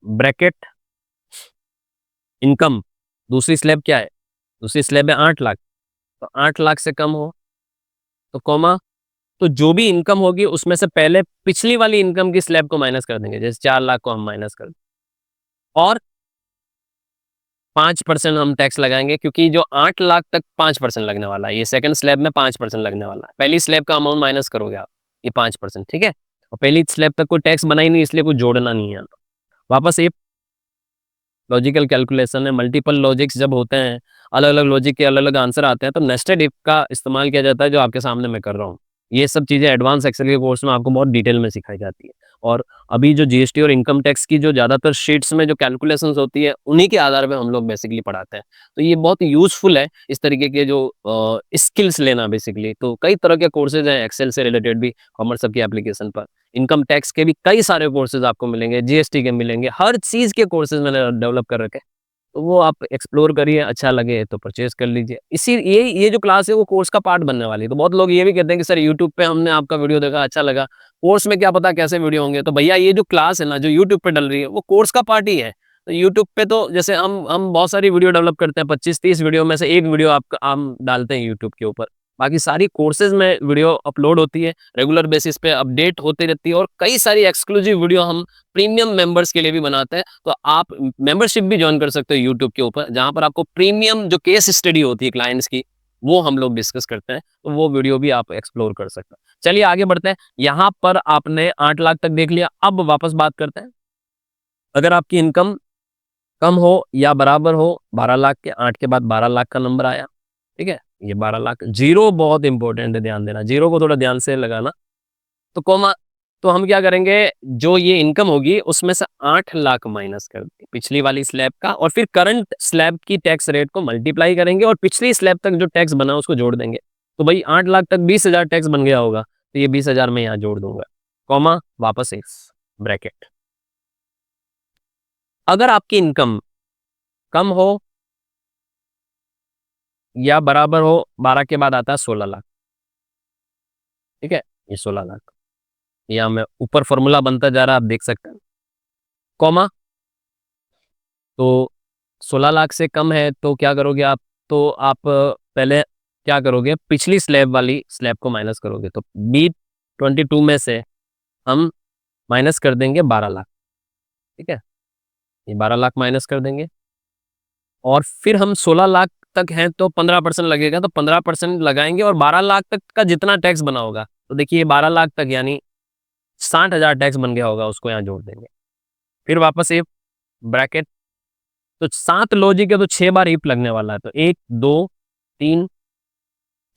ब्रैकेट इनकम, दूसरी स्लैब क्या है? दूसरी स्लैब है 8 लाख, तो 8 लाख से कम हो तो कॉमा, तो जो भी इनकम होगी उसमें से पहले पिछली वाली इनकम की स्लैब को माइनस कर देंगे, जैसे 4 लाख को हम माइनस कर दें और 5% हम टैक्स लगाएंगे क्योंकि जो 8 लाख तक 5% लगने वाला है, ये सेकंड स्लैब में 5% लगने वाला है। पहली स्लैब का अमाउंट माइनस करोगे आप, ये 5%, ठीक है? और पहली स्लैब तक कोई टैक्स बना ही नहीं, इसलिए कुछ जोड़ना नहीं है। वापस ये लॉजिकल कैलकुलेशन है, मल्टीपल लॉजिक्स जब होते हैं, अलग अलग लॉजिक के अलग अलग आंसर आते हैं, तो नेस्टेड इफ का इस्तेमाल किया जाता है, जो आपके सामने मैं कर रहा हूँ। ये सब चीज़ें एडवांस एक्सेल के कोर्स में आपको बहुत डिटेल में सिखाई जाती है और अभी जो जीएसटी और इनकम टैक्स की जो ज़्यादातर शीट्स में जो कैलकुलेशंस होती है, उन्हीं के आधार पे हम लोग बेसिकली पढ़ाते हैं। तो ये बहुत यूज़फुल है इस तरीके के जो स्किल्स लेना बेसिकली। तो कई तरह के कोर्सेज हैं एक्सेल से रिलेटेड भी, कॉमर्स सब की एप्लीकेशन पर। इनकम टैक्स के भी कई सारे कोर्सेज आपको मिलेंगे, जीएसटी के मिलेंगे, हर चीज़ के कोर्सेज मैंने डेवलप कर रखे हैं। तो वो आप एक्सप्लोर करिए, अच्छा लगे तो परचेज़ कर लीजिए। इसी ये जो क्लास है वो कोर्स का पार्ट बनने वाली है। तो बहुत लोग ये भी कहते हैं कि सर यूट्यूब पे हमने आपका वीडियो देखा, अच्छा लगा, कोर्स में क्या पता कैसे वीडियो होंगे। तो भैया ये जो क्लास है ना, जो यूट्यूब पे डल रही है, वो कोर्स का पार्ट ही है। तो यूट्यूब पे तो जैसे हम बहुत सारी वीडियो डेवलप करते हैं, 25-30 वीडियो में से एक वीडियो आपका हम डालते हैं यूट्यूब के ऊपर। बाकी सारी कोर्सेज़ में वीडियो अपलोड होती है, रेगुलर बेसिस पे अपडेट होती रहती है और कई सारी एक्सक्लूसिव वीडियो हम प्रीमियम मेंबर्स के लिए भी बनाते हैं। तो आप मेंबरशिप भी जॉइन कर सकते हो यूट्यूब के ऊपर, जहाँ पर आपको प्रीमियम जो केस स्टडी होती है क्लाइंट्स की, वो हम लोग डिस्कस करते हैं। तो वो वीडियो भी आप एक्सप्लोर कर सकते हैं। चलिए आगे बढ़ते हैं। यहाँ पर आपने 8 लाख तक देख लिया। अब वापस बात करते हैं। अगर आपकी इनकम कम हो या बराबर हो 12 लाख के, 8 के बाद 12 लाख का नंबर आया, ठीक है? ये 12 लाख, जीरो बहुत इंपॉर्टेंट है, ध्यान देना, जीरो को थोड़ा ध्यान से लगाना। तो कॉमा, तो हम क्या करेंगे, जो ये इनकम होगी उसमें से 8 लाख माइनस कर देंगे पिछली वाली स्लैब का और फिर करंट स्लैब की टैक्स रेट को मल्टीप्लाई करेंगे और पिछली स्लैब तक जो टैक्स बना उसको जोड़ देंगे। तो भाई 8 लाख तक 20,000 टैक्स बन गया होगा, तो ये 20,000 मैं यहाँ जोड़ दूंगा, कॉमा, वापस इस ब्रैकेट। अगर आपकी इनकम कम हो या बराबर हो, 12 के बाद आता है 16 लाख, ठीक है? ये 16 लाख, यहाँ मैं ऊपर फॉर्मूला बनता जा रहा है, आप देख सकते हैं, कॉमा, तो 16 लाख से कम है तो क्या करोगे आप? तो आप पहले क्या करोगे, पिछली स्लैब वाली स्लैब को माइनस करोगे। तो B22 में से हम माइनस कर देंगे 12 लाख, ठीक है? ये 12 लाख माइनस कर देंगे और फिर हम 16 लाख तक हैं तो 15% लगेगा, तो 15% लगाएंगे और 12 लाख तक का जितना टैक्स बना होगा, तो देखिए 12 लाख तक यानी 60,000 टैक्स बन गया होगा, उसको यहाँ जोड़ देंगे। फिर वापस ये ब्रैकेट, तो 7 लॉजिक है तो 6 बार इफ लगने वाला है, तो 1 2 3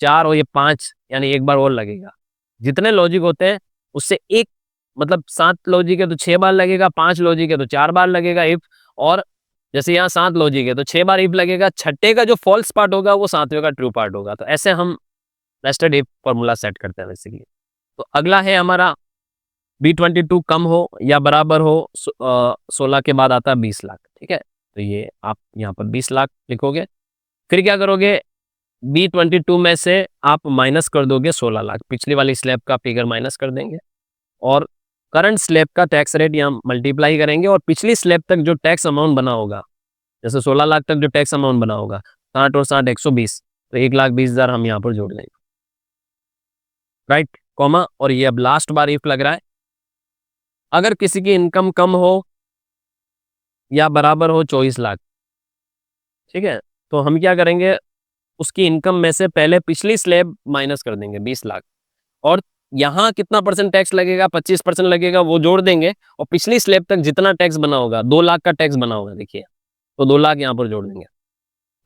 4 और ये 5, यानी एक बार और लगेगा। जितने लॉजिक होते हैं उससे एक, मतलब 7 लॉजिक है तो 6 बार लगेगा, 5 लॉजिक है तो 4 बार लगेगा इफ, और जैसे यहाँ 7 लॉजिक है तो 6 बार इफ लगेगा। छठे का जो फॉल्स पार्ट होगा वो 7वें का ट्रू पार्ट होगा। तो ऐसे हम नेस्टेड इफ फॉर्मूला सेट करते हैं बेसिकली। तो अगला है हमारा B22 कम हो या बराबर हो 16 के बाद आता है 20 लाख, ठीक है? तो ये आप यहाँ पर 20 लाख लिखोगे। फिर क्या करोगे, B22 में से आप माइनस कर दोगे 16 लाख, पिछली वाली स्लैब का फिगर माइनस कर देंगे और करंट स्लैब का टैक्स रेट यहाँ मल्टीप्लाई करेंगे और पिछली स्लैब तक जो टैक्स अमाउंट बना होगा, जैसे 16 लाख तक जो टैक्स अमाउंट बना होगा, 60 और 60 120, तो 1,20,000 हम यहाँ पर जोड़ देंगे, राइट, कॉमा, और ये अब लास्ट बार इफ लग रहा है। अगर किसी की इनकम कम हो या बराबर हो 24 लाख, ठीक है, तो हम क्या करेंगे, उसकी इनकम में से पहले पिछली स्लैब माइनस कर देंगे 20 लाख और यहाँ कितना परसेंट टैक्स लगेगा, 25% लगेगा, वो जोड़ देंगे और पिछली स्लैब तक जितना टैक्स बना होगा, 2 लाख का टैक्स बना होगा, देखिए, तो 2 लाख यहाँ पर जोड़ देंगे।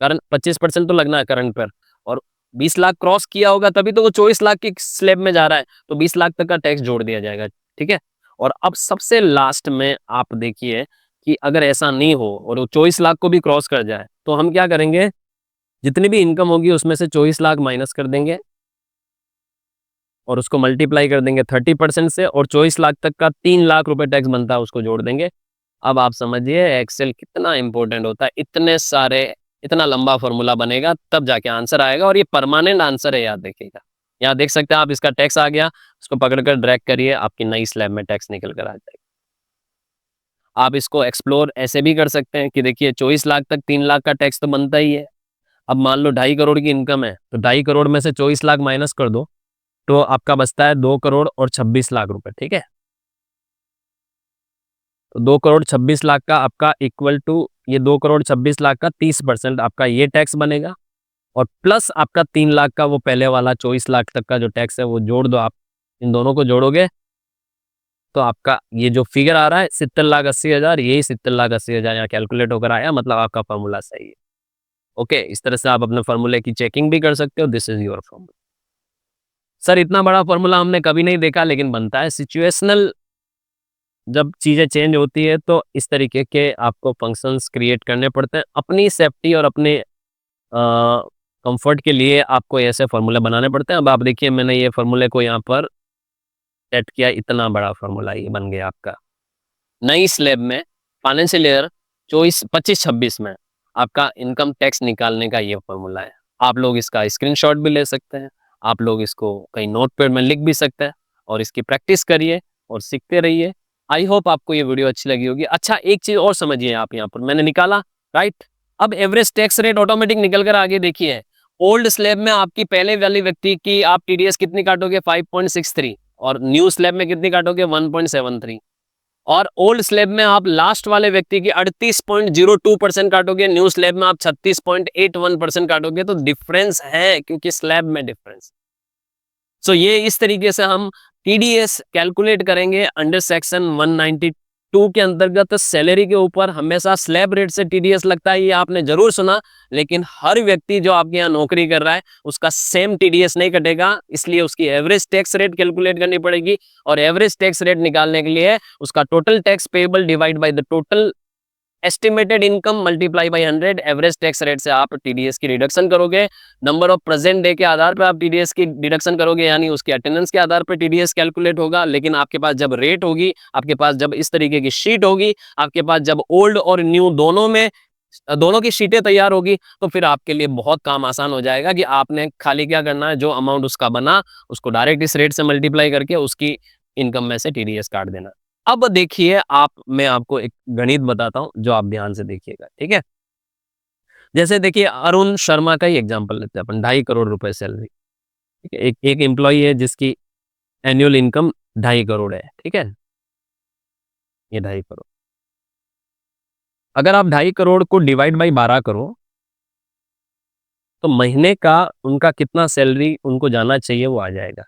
कारण 25% तो लगना है करंट पर और 20 लाख क्रॉस किया होगा तभी तो वो 24 लाख की स्लैब में जा रहा है, तो 20 लाख तक का टैक्स जोड़ दिया जाएगा। ठीक है, और अब सबसे लास्ट में आप देखिए कि अगर ऐसा नहीं हो और वो 24 लाख को भी क्रॉस कर जाए तो हम क्या करेंगे, जितनी भी इनकम होगी उसमें से 24 लाख माइनस कर देंगे और उसको मल्टीप्लाई कर देंगे 30% से, और 24 लाख तक का 3 लाख रुपए टैक्स बनता है उसको जोड़ देंगे। अब आप समझिए एक्सेल कितना इंपॉर्टेंट होता है, इतने सारे, इतना लंबा फॉर्मूला बनेगा तब जाके आंसर आएगा, और ये परमानेंट आंसर है, याद देखिएगा। यहाँ देख सकते हैं आप, इसका टैक्स आ गया, उसको पकड़कर ड्रैग करिए, आपकी नई स्लैब में टैक्स निकल कर आ जाएगा। आप इसको एक्सप्लोर ऐसे भी कर सकते हैं कि देखिए 24 लाख तक 3 लाख का टैक्स तो बनता ही है। अब मान लो 2.5 करोड़ की इनकम है, तो 2.5 करोड़ में से 24 लाख माइनस कर दो तो आपका बचता है 2 करोड़ और 26 लाख रुपए। ठीक है, तो 2 करोड़ 26 लाख का आपका इक्वल टू ये 2 करोड़ 26 लाख का 30% आपका ये टैक्स बनेगा, और प्लस आपका 3 लाख का वो पहले वाला 24 लाख तक का जो टैक्स है वो जोड़ दो। आप इन दोनों को जोड़ोगे तो आपका ये जो फिगर आ रहा है 70,80,000, यही 70,80,000 यहाँ कैलकुलेट होकर आया, मतलब आपका फॉर्मूला सही है। ओके, इस तरह से आप अपने फॉर्मूले की चेकिंग भी कर सकते हो। This is your formula. Sir इतना बड़ा फॉर्मूला हमने कभी नहीं देखा, लेकिन बनता है। सिचुएशनल जब चीजें चेंज होती है तो इस तरीके के आपको फंक्शंस क्रिएट करने पड़ते हैं, अपनी सेफ्टी और अपने कंफर्ट के लिए आपको ऐसे फॉर्मूले बनाने पड़ते हैं। अब आप देखिए मैंने ये फॉर्मूले को यहाँ पर सेट किया, इतना बड़ा फॉर्मूला ये बन गया आपका। नई स्लैब में फाइनेंशियल ईयर 25-26 में आपका इनकम टैक्स निकालने का ये फॉर्मूला है। आप लोग इसका स्क्रीनशॉट भी ले सकते हैं, आप लोग इसको कहीं नोटपैड में लिख भी सकते हैं, और इसकी प्रैक्टिस करिए और सीखते रहिए। आई होप आपको ये वीडियो अच्छी लगी होगी। अच्छा, एक चीज और समझिए, आप यहाँ पर मैंने निकाला, राइट। अब एवरेज टैक्स रेट ऑटोमेटिक निकल कर आगे देखिए। ओल्ड स्लैब में आपकी पहले वाली व्यक्ति की आप टीडीएस कितनी काटोगे, 5.63, और न्यू स्लैब में कितनी काटोगे, 1.73, और ओल्ड स्लैब में आप लास्ट वाले व्यक्ति की 38.02% काटोगे, न्यू स्लैब में आप 36.81% काटोगे। तो डिफरेंस है, क्योंकि स्लैब में डिफरेंस। सो ये इस तरीके से हम टीडीएस कैलकुलेट करेंगे अंडर सेक्शन 192 के अंतर्गत। सैलरी के ऊपर हमेशा स्लैब रेट से टीडीएस लगता है, ये आपने जरूर सुना, लेकिन हर व्यक्ति जो आपके यहाँ नौकरी कर रहा है उसका सेम टीडीएस नहीं कटेगा, इसलिए उसकी एवरेज टैक्स रेट कैलकुलेट करनी पड़ेगी, और एवरेज टैक्स रेट निकालने के लिए उसका total tax payable divide by the total estimated income multiply by 100। Average tax rate से आप टीडीएस की रिडक्शन करोगे, नंबर ऑफ प्रेजेंट डे के आधार पर आप टीडीएस की डिडक्शन करोगे, यानी उसकी अटेंडेंस के आधार पर टीडीएस कैलकुलेट होगा। लेकिन आपके पास जब रेट होगी, आपके पास जब इस तरीके की शीट होगी, आपके पास जब ओल्ड और न्यू दोनों की शीटें तैयार होगी, तो फिर आपके लिए बहुत काम आसान हो जाएगा कि आपने खाली क्या करना है, जो अमाउंट उसका बना उसको डायरेक्ट इस रेट से मल्टीप्लाई करके उसकी इनकम में से टीडीएस काट देना। अब देखिए मैं आपको एक गणित बताता हूं जो आप ध्यान से देखिएगा, ठीक है। जैसे देखिए अरुण शर्मा का ही एग्जांपल लेते हैं अपन, 2.5 करोड़ रुपए सैलरी, ठीक है। एक एम्प्लॉय है जिसकी एनुअल इनकम 2.5 करोड़ है, ठीक है, ये 2.5 करोड़। अगर आप 2.5 करोड़ को डिवाइड बाई 12 करो तो महीने का उनका कितना सैलरी उनको जाना चाहिए वो आ जाएगा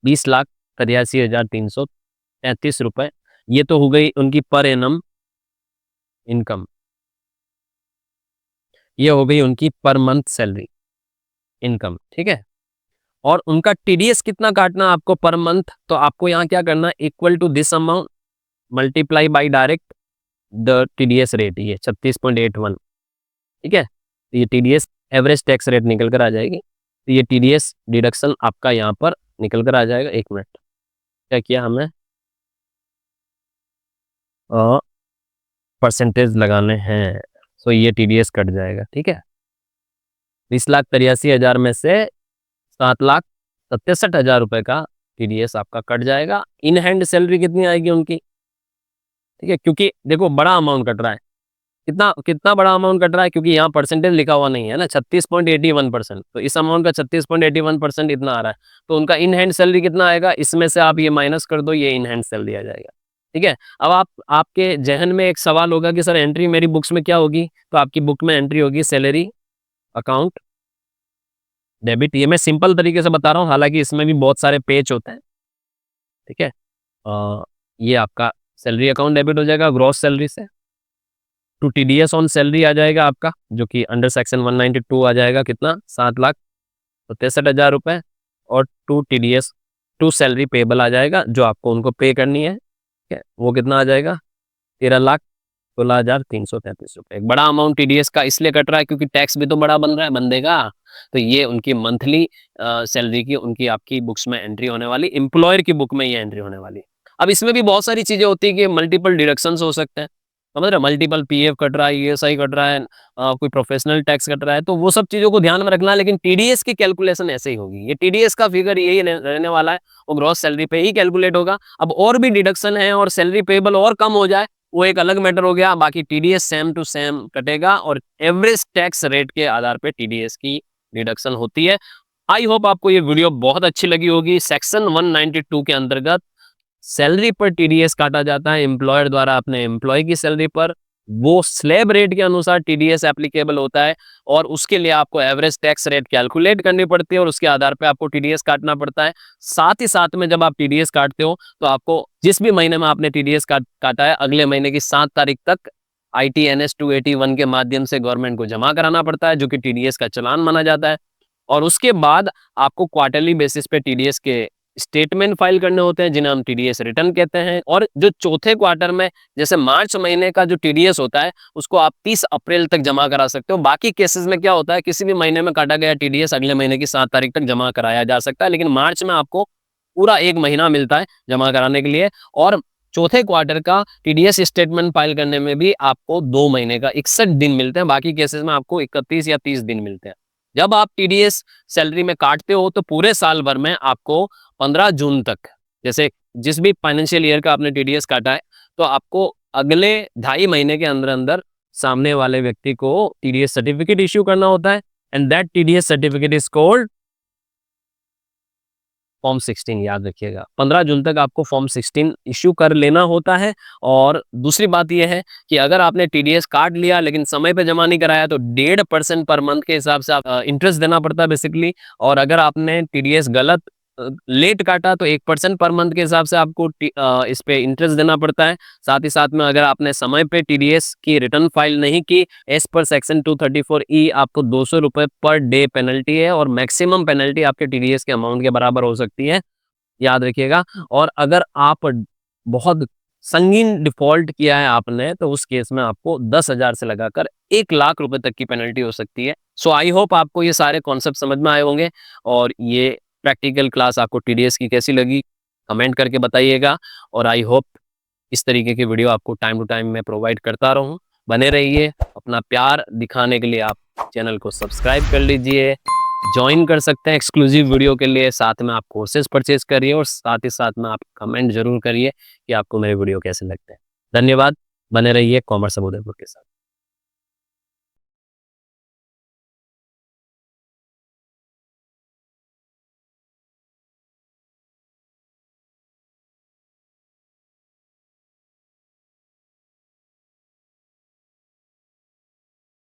20,83,333 रुपए। ये तो हो गई उनकी पर एनम इनकम, ये हो गई उनकी पर मंथ सैलरी इनकम, ठीक है। और उनका टीडीएस कितना काटना आपको पर मंथ, तो आपको यहाँ क्या करना, equal to this amount multiply by direct the TDS rate, ये 36.81, ठीक है। तो ये टीडीएस एवरेज टैक्स रेट निकल कर आ जाएगी, तो ये टीडीएस डिडक्शन आपका यहाँ पर निकल कर आ जाएगा। एक मिनट, क्या किया हमें, परसेंटेज लगाने हैं, सो ये टीडीएस कट जाएगा, ठीक है। 20,83,000 में से 7,67,000 रुपए का टीडीएस आपका कट जाएगा। इन हैंड सैलरी कितनी आएगी उनकी, ठीक है, क्योंकि देखो बड़ा अमाउंट कट रहा है। कितना कितना बड़ा अमाउंट कट रहा है, क्योंकि यहाँ परसेंटेज लिखा हुआ नहीं है ना, 36.81%, तो इस अमाउंट का 36.81% इतना आ रहा है, तो उनका इन हैंड सैलरी कितना आएगा, इसमें से आप ये माइनस कर दो, ये इन हैंड सैलरी आ जाएगा, ठीक है। अब आपके जहन में एक सवाल होगा कि सर एंट्री मेरी बुक्स में क्या होगी, तो आपकी बुक में एंट्री होगी सैलरी अकाउंट डेबिट। ये मैं सिंपल तरीके से बता रहा हूँ, हालांकि इसमें भी बहुत सारे पेज होते हैं, ठीक है। ये आपका सैलरी अकाउंट डेबिट हो जाएगा ग्रॉस सैलरी से, टू टीडीएस ऑन सैलरी आ जाएगा आपका, जो कि अंडर सेक्शन 192 आ जाएगा कितना, 7,63,000 रुपए। और to TDS to salary payable आ जाएगा, जो आपको उनको पे करनी है, ठीक है, वो कितना आ जाएगा, 13,16,333 रुपए। एक बड़ा अमाउंट टीडीएस का इसलिए कट रहा है क्योंकि टैक्स भी तो बड़ा बन रहा है बंदे का। तो ये उनकी मंथली सैलरी की, उनकी आपकी बुक्स में एंट्री होने वाली, एम्प्लॉयर की बुक में ये एंट्री होने वाली। अब इसमें भी बहुत सारी चीजें होती है कि मल्टीपल डिडक्शंस हो सकते हैं, समझ रहे, मल्टीपल पीएफ कट रहा है, ईएसआई कट रहा है, कोई प्रोफेशनल टैक्स कट रहा है, तो वो सब चीजों को ध्यान में रखना है। लेकिन टीडीएस की कैलकुलेशन ऐसे ही होगी, ये टीडीएस का फिगर यही रहने वाला है, वो ग्रॉस सैलरी पे ही कैलकुलेट होगा। अब और भी डिडक्शन है और सैलरी पेबल और कम हो जाए, वो एक अलग मैटर हो गया। बाकी टीडीएस सेम टू सेम कटेगा और एवरेज टैक्स रेट के आधार पे टीडीएस की डिडक्शन होती है। आई होप आपको ये वीडियो बहुत अच्छी लगी होगी। सेक्शन 192 के अंतर्गत सैलरी पर टीडीएस काटा जाता है एम्प्लॉयर द्वारा अपने एम्प्लॉय की सैलरी पर, वो स्लैब रेट के अनुसार टीडीएस एप्लीकेबल होता है और उसके लिए आपको एवरेज टैक्स रेट कैलकुलेट करनी पड़ती है और उसके आधार पे आपको टीडीएस काटना पड़ता है। साथ ही साथ में जब आप टीडीएस काटते हो तो आपको जिस भी महीने में आपने टीडीएस काटा है, अगले महीने की 7 तारीख तक ITNS 281 के माध्यम से गवर्नमेंट को जमा कराना पड़ता है, जो कि टीडीएस का चालान माना जाता है। और उसके बाद आपको क्वार्टरली बेसिस पे टीडीएस के स्टेटमेंट फाइल करने होते हैं, जिन्हें हम टीडीएस रिटर्न कहते हैं। और जो चौथे क्वार्टर में, जैसे मार्च महीने का जो टीडीएस होता है, उसको आप 30 अप्रैल तक जमा करा सकते हो। बाकी केसेस में क्या होता है, किसी भी महीने में काटा गया टीडीएस अगले महीने की 7 तारीख तक जमा कराया जा सकता है, लेकिन मार्च में आपको पूरा 1 महीना मिलता है जमा कराने के लिए। और चौथे क्वार्टर का टीडीएस स्टेटमेंट फाइल करने में भी आपको 2 महीने का 61 दिन मिलते हैं। बाकी केसेस में आपको 31 या 30 दिन मिलते हैं। जब आप टीडीएस सैलरी में काटते हो तो पूरे साल भर में आपको 15 जून तक, जैसे जिस भी फाइनेंशियल ईयर का आपने टीडीएस काटा है, तो आपको अगले 2.5 महीने के अंदर अंदर सामने वाले व्यक्ति को टीडीएस सर्टिफिकेट इश्यू करना होता है, and that TDS certificate is called form 16। याद रखिएगा, 15 जून तक आपको फॉर्म 16 इश्यू कर लेना होता है। और दूसरी बात यह है कि अगर आपने टीडीएस काट लिया लेकिन समय पे जमा नहीं कराया तो 1.5% पर मंथ के हिसाब से आप इंटरेस्ट देना पड़ता है बेसिकली। और अगर आपने टीडीएस गलत लेट काटा तो 1% पर मंथ के हिसाब से आपको इस पे इंटरेस्ट देना पड़ता है। साथ ही साथ में अगर आपने समय पे टीडीएस की रिटर्न फाइल नहीं की, एज पर सेक्शन 234E आपको 200 रुपए पर डे पेनल्टी है और मैक्सिमम पेनल्टी आपके टीडीएस के अमाउंट के बराबर हो सकती है, याद रखिएगा। और अगर आप बहुत संगीन डिफॉल्ट किया है आपने, तो उस केस में आपको 10,000 से लगाकर 1,00,000 रुपए तक की पेनल्टी हो सकती है। सो आई होप आपको ये सारे कॉन्सेप्ट समझ में आए होंगे। और ये प्रैक्टिकल क्लास आपको टीडीएस की कैसी लगी कमेंट करके बताइएगा। और आई होप इस तरीके की वीडियो आपको टाइम टू टाइम मैं प्रोवाइड करता रहूं। बने रहिए। अपना प्यार दिखाने के लिए आप चैनल को सब्सक्राइब कर लीजिए, ज्वाइन कर सकते हैं एक्सक्लूसिव वीडियो के लिए। साथ में आप कोर्सेज परचेज करिए और साथ ही साथ में आप कमेंट जरूर करिए कि आपको मेरे वीडियो कैसे लगते हैं। धन्यवाद। बने रहिए कॉमर्स हब उदयपुर के साथ।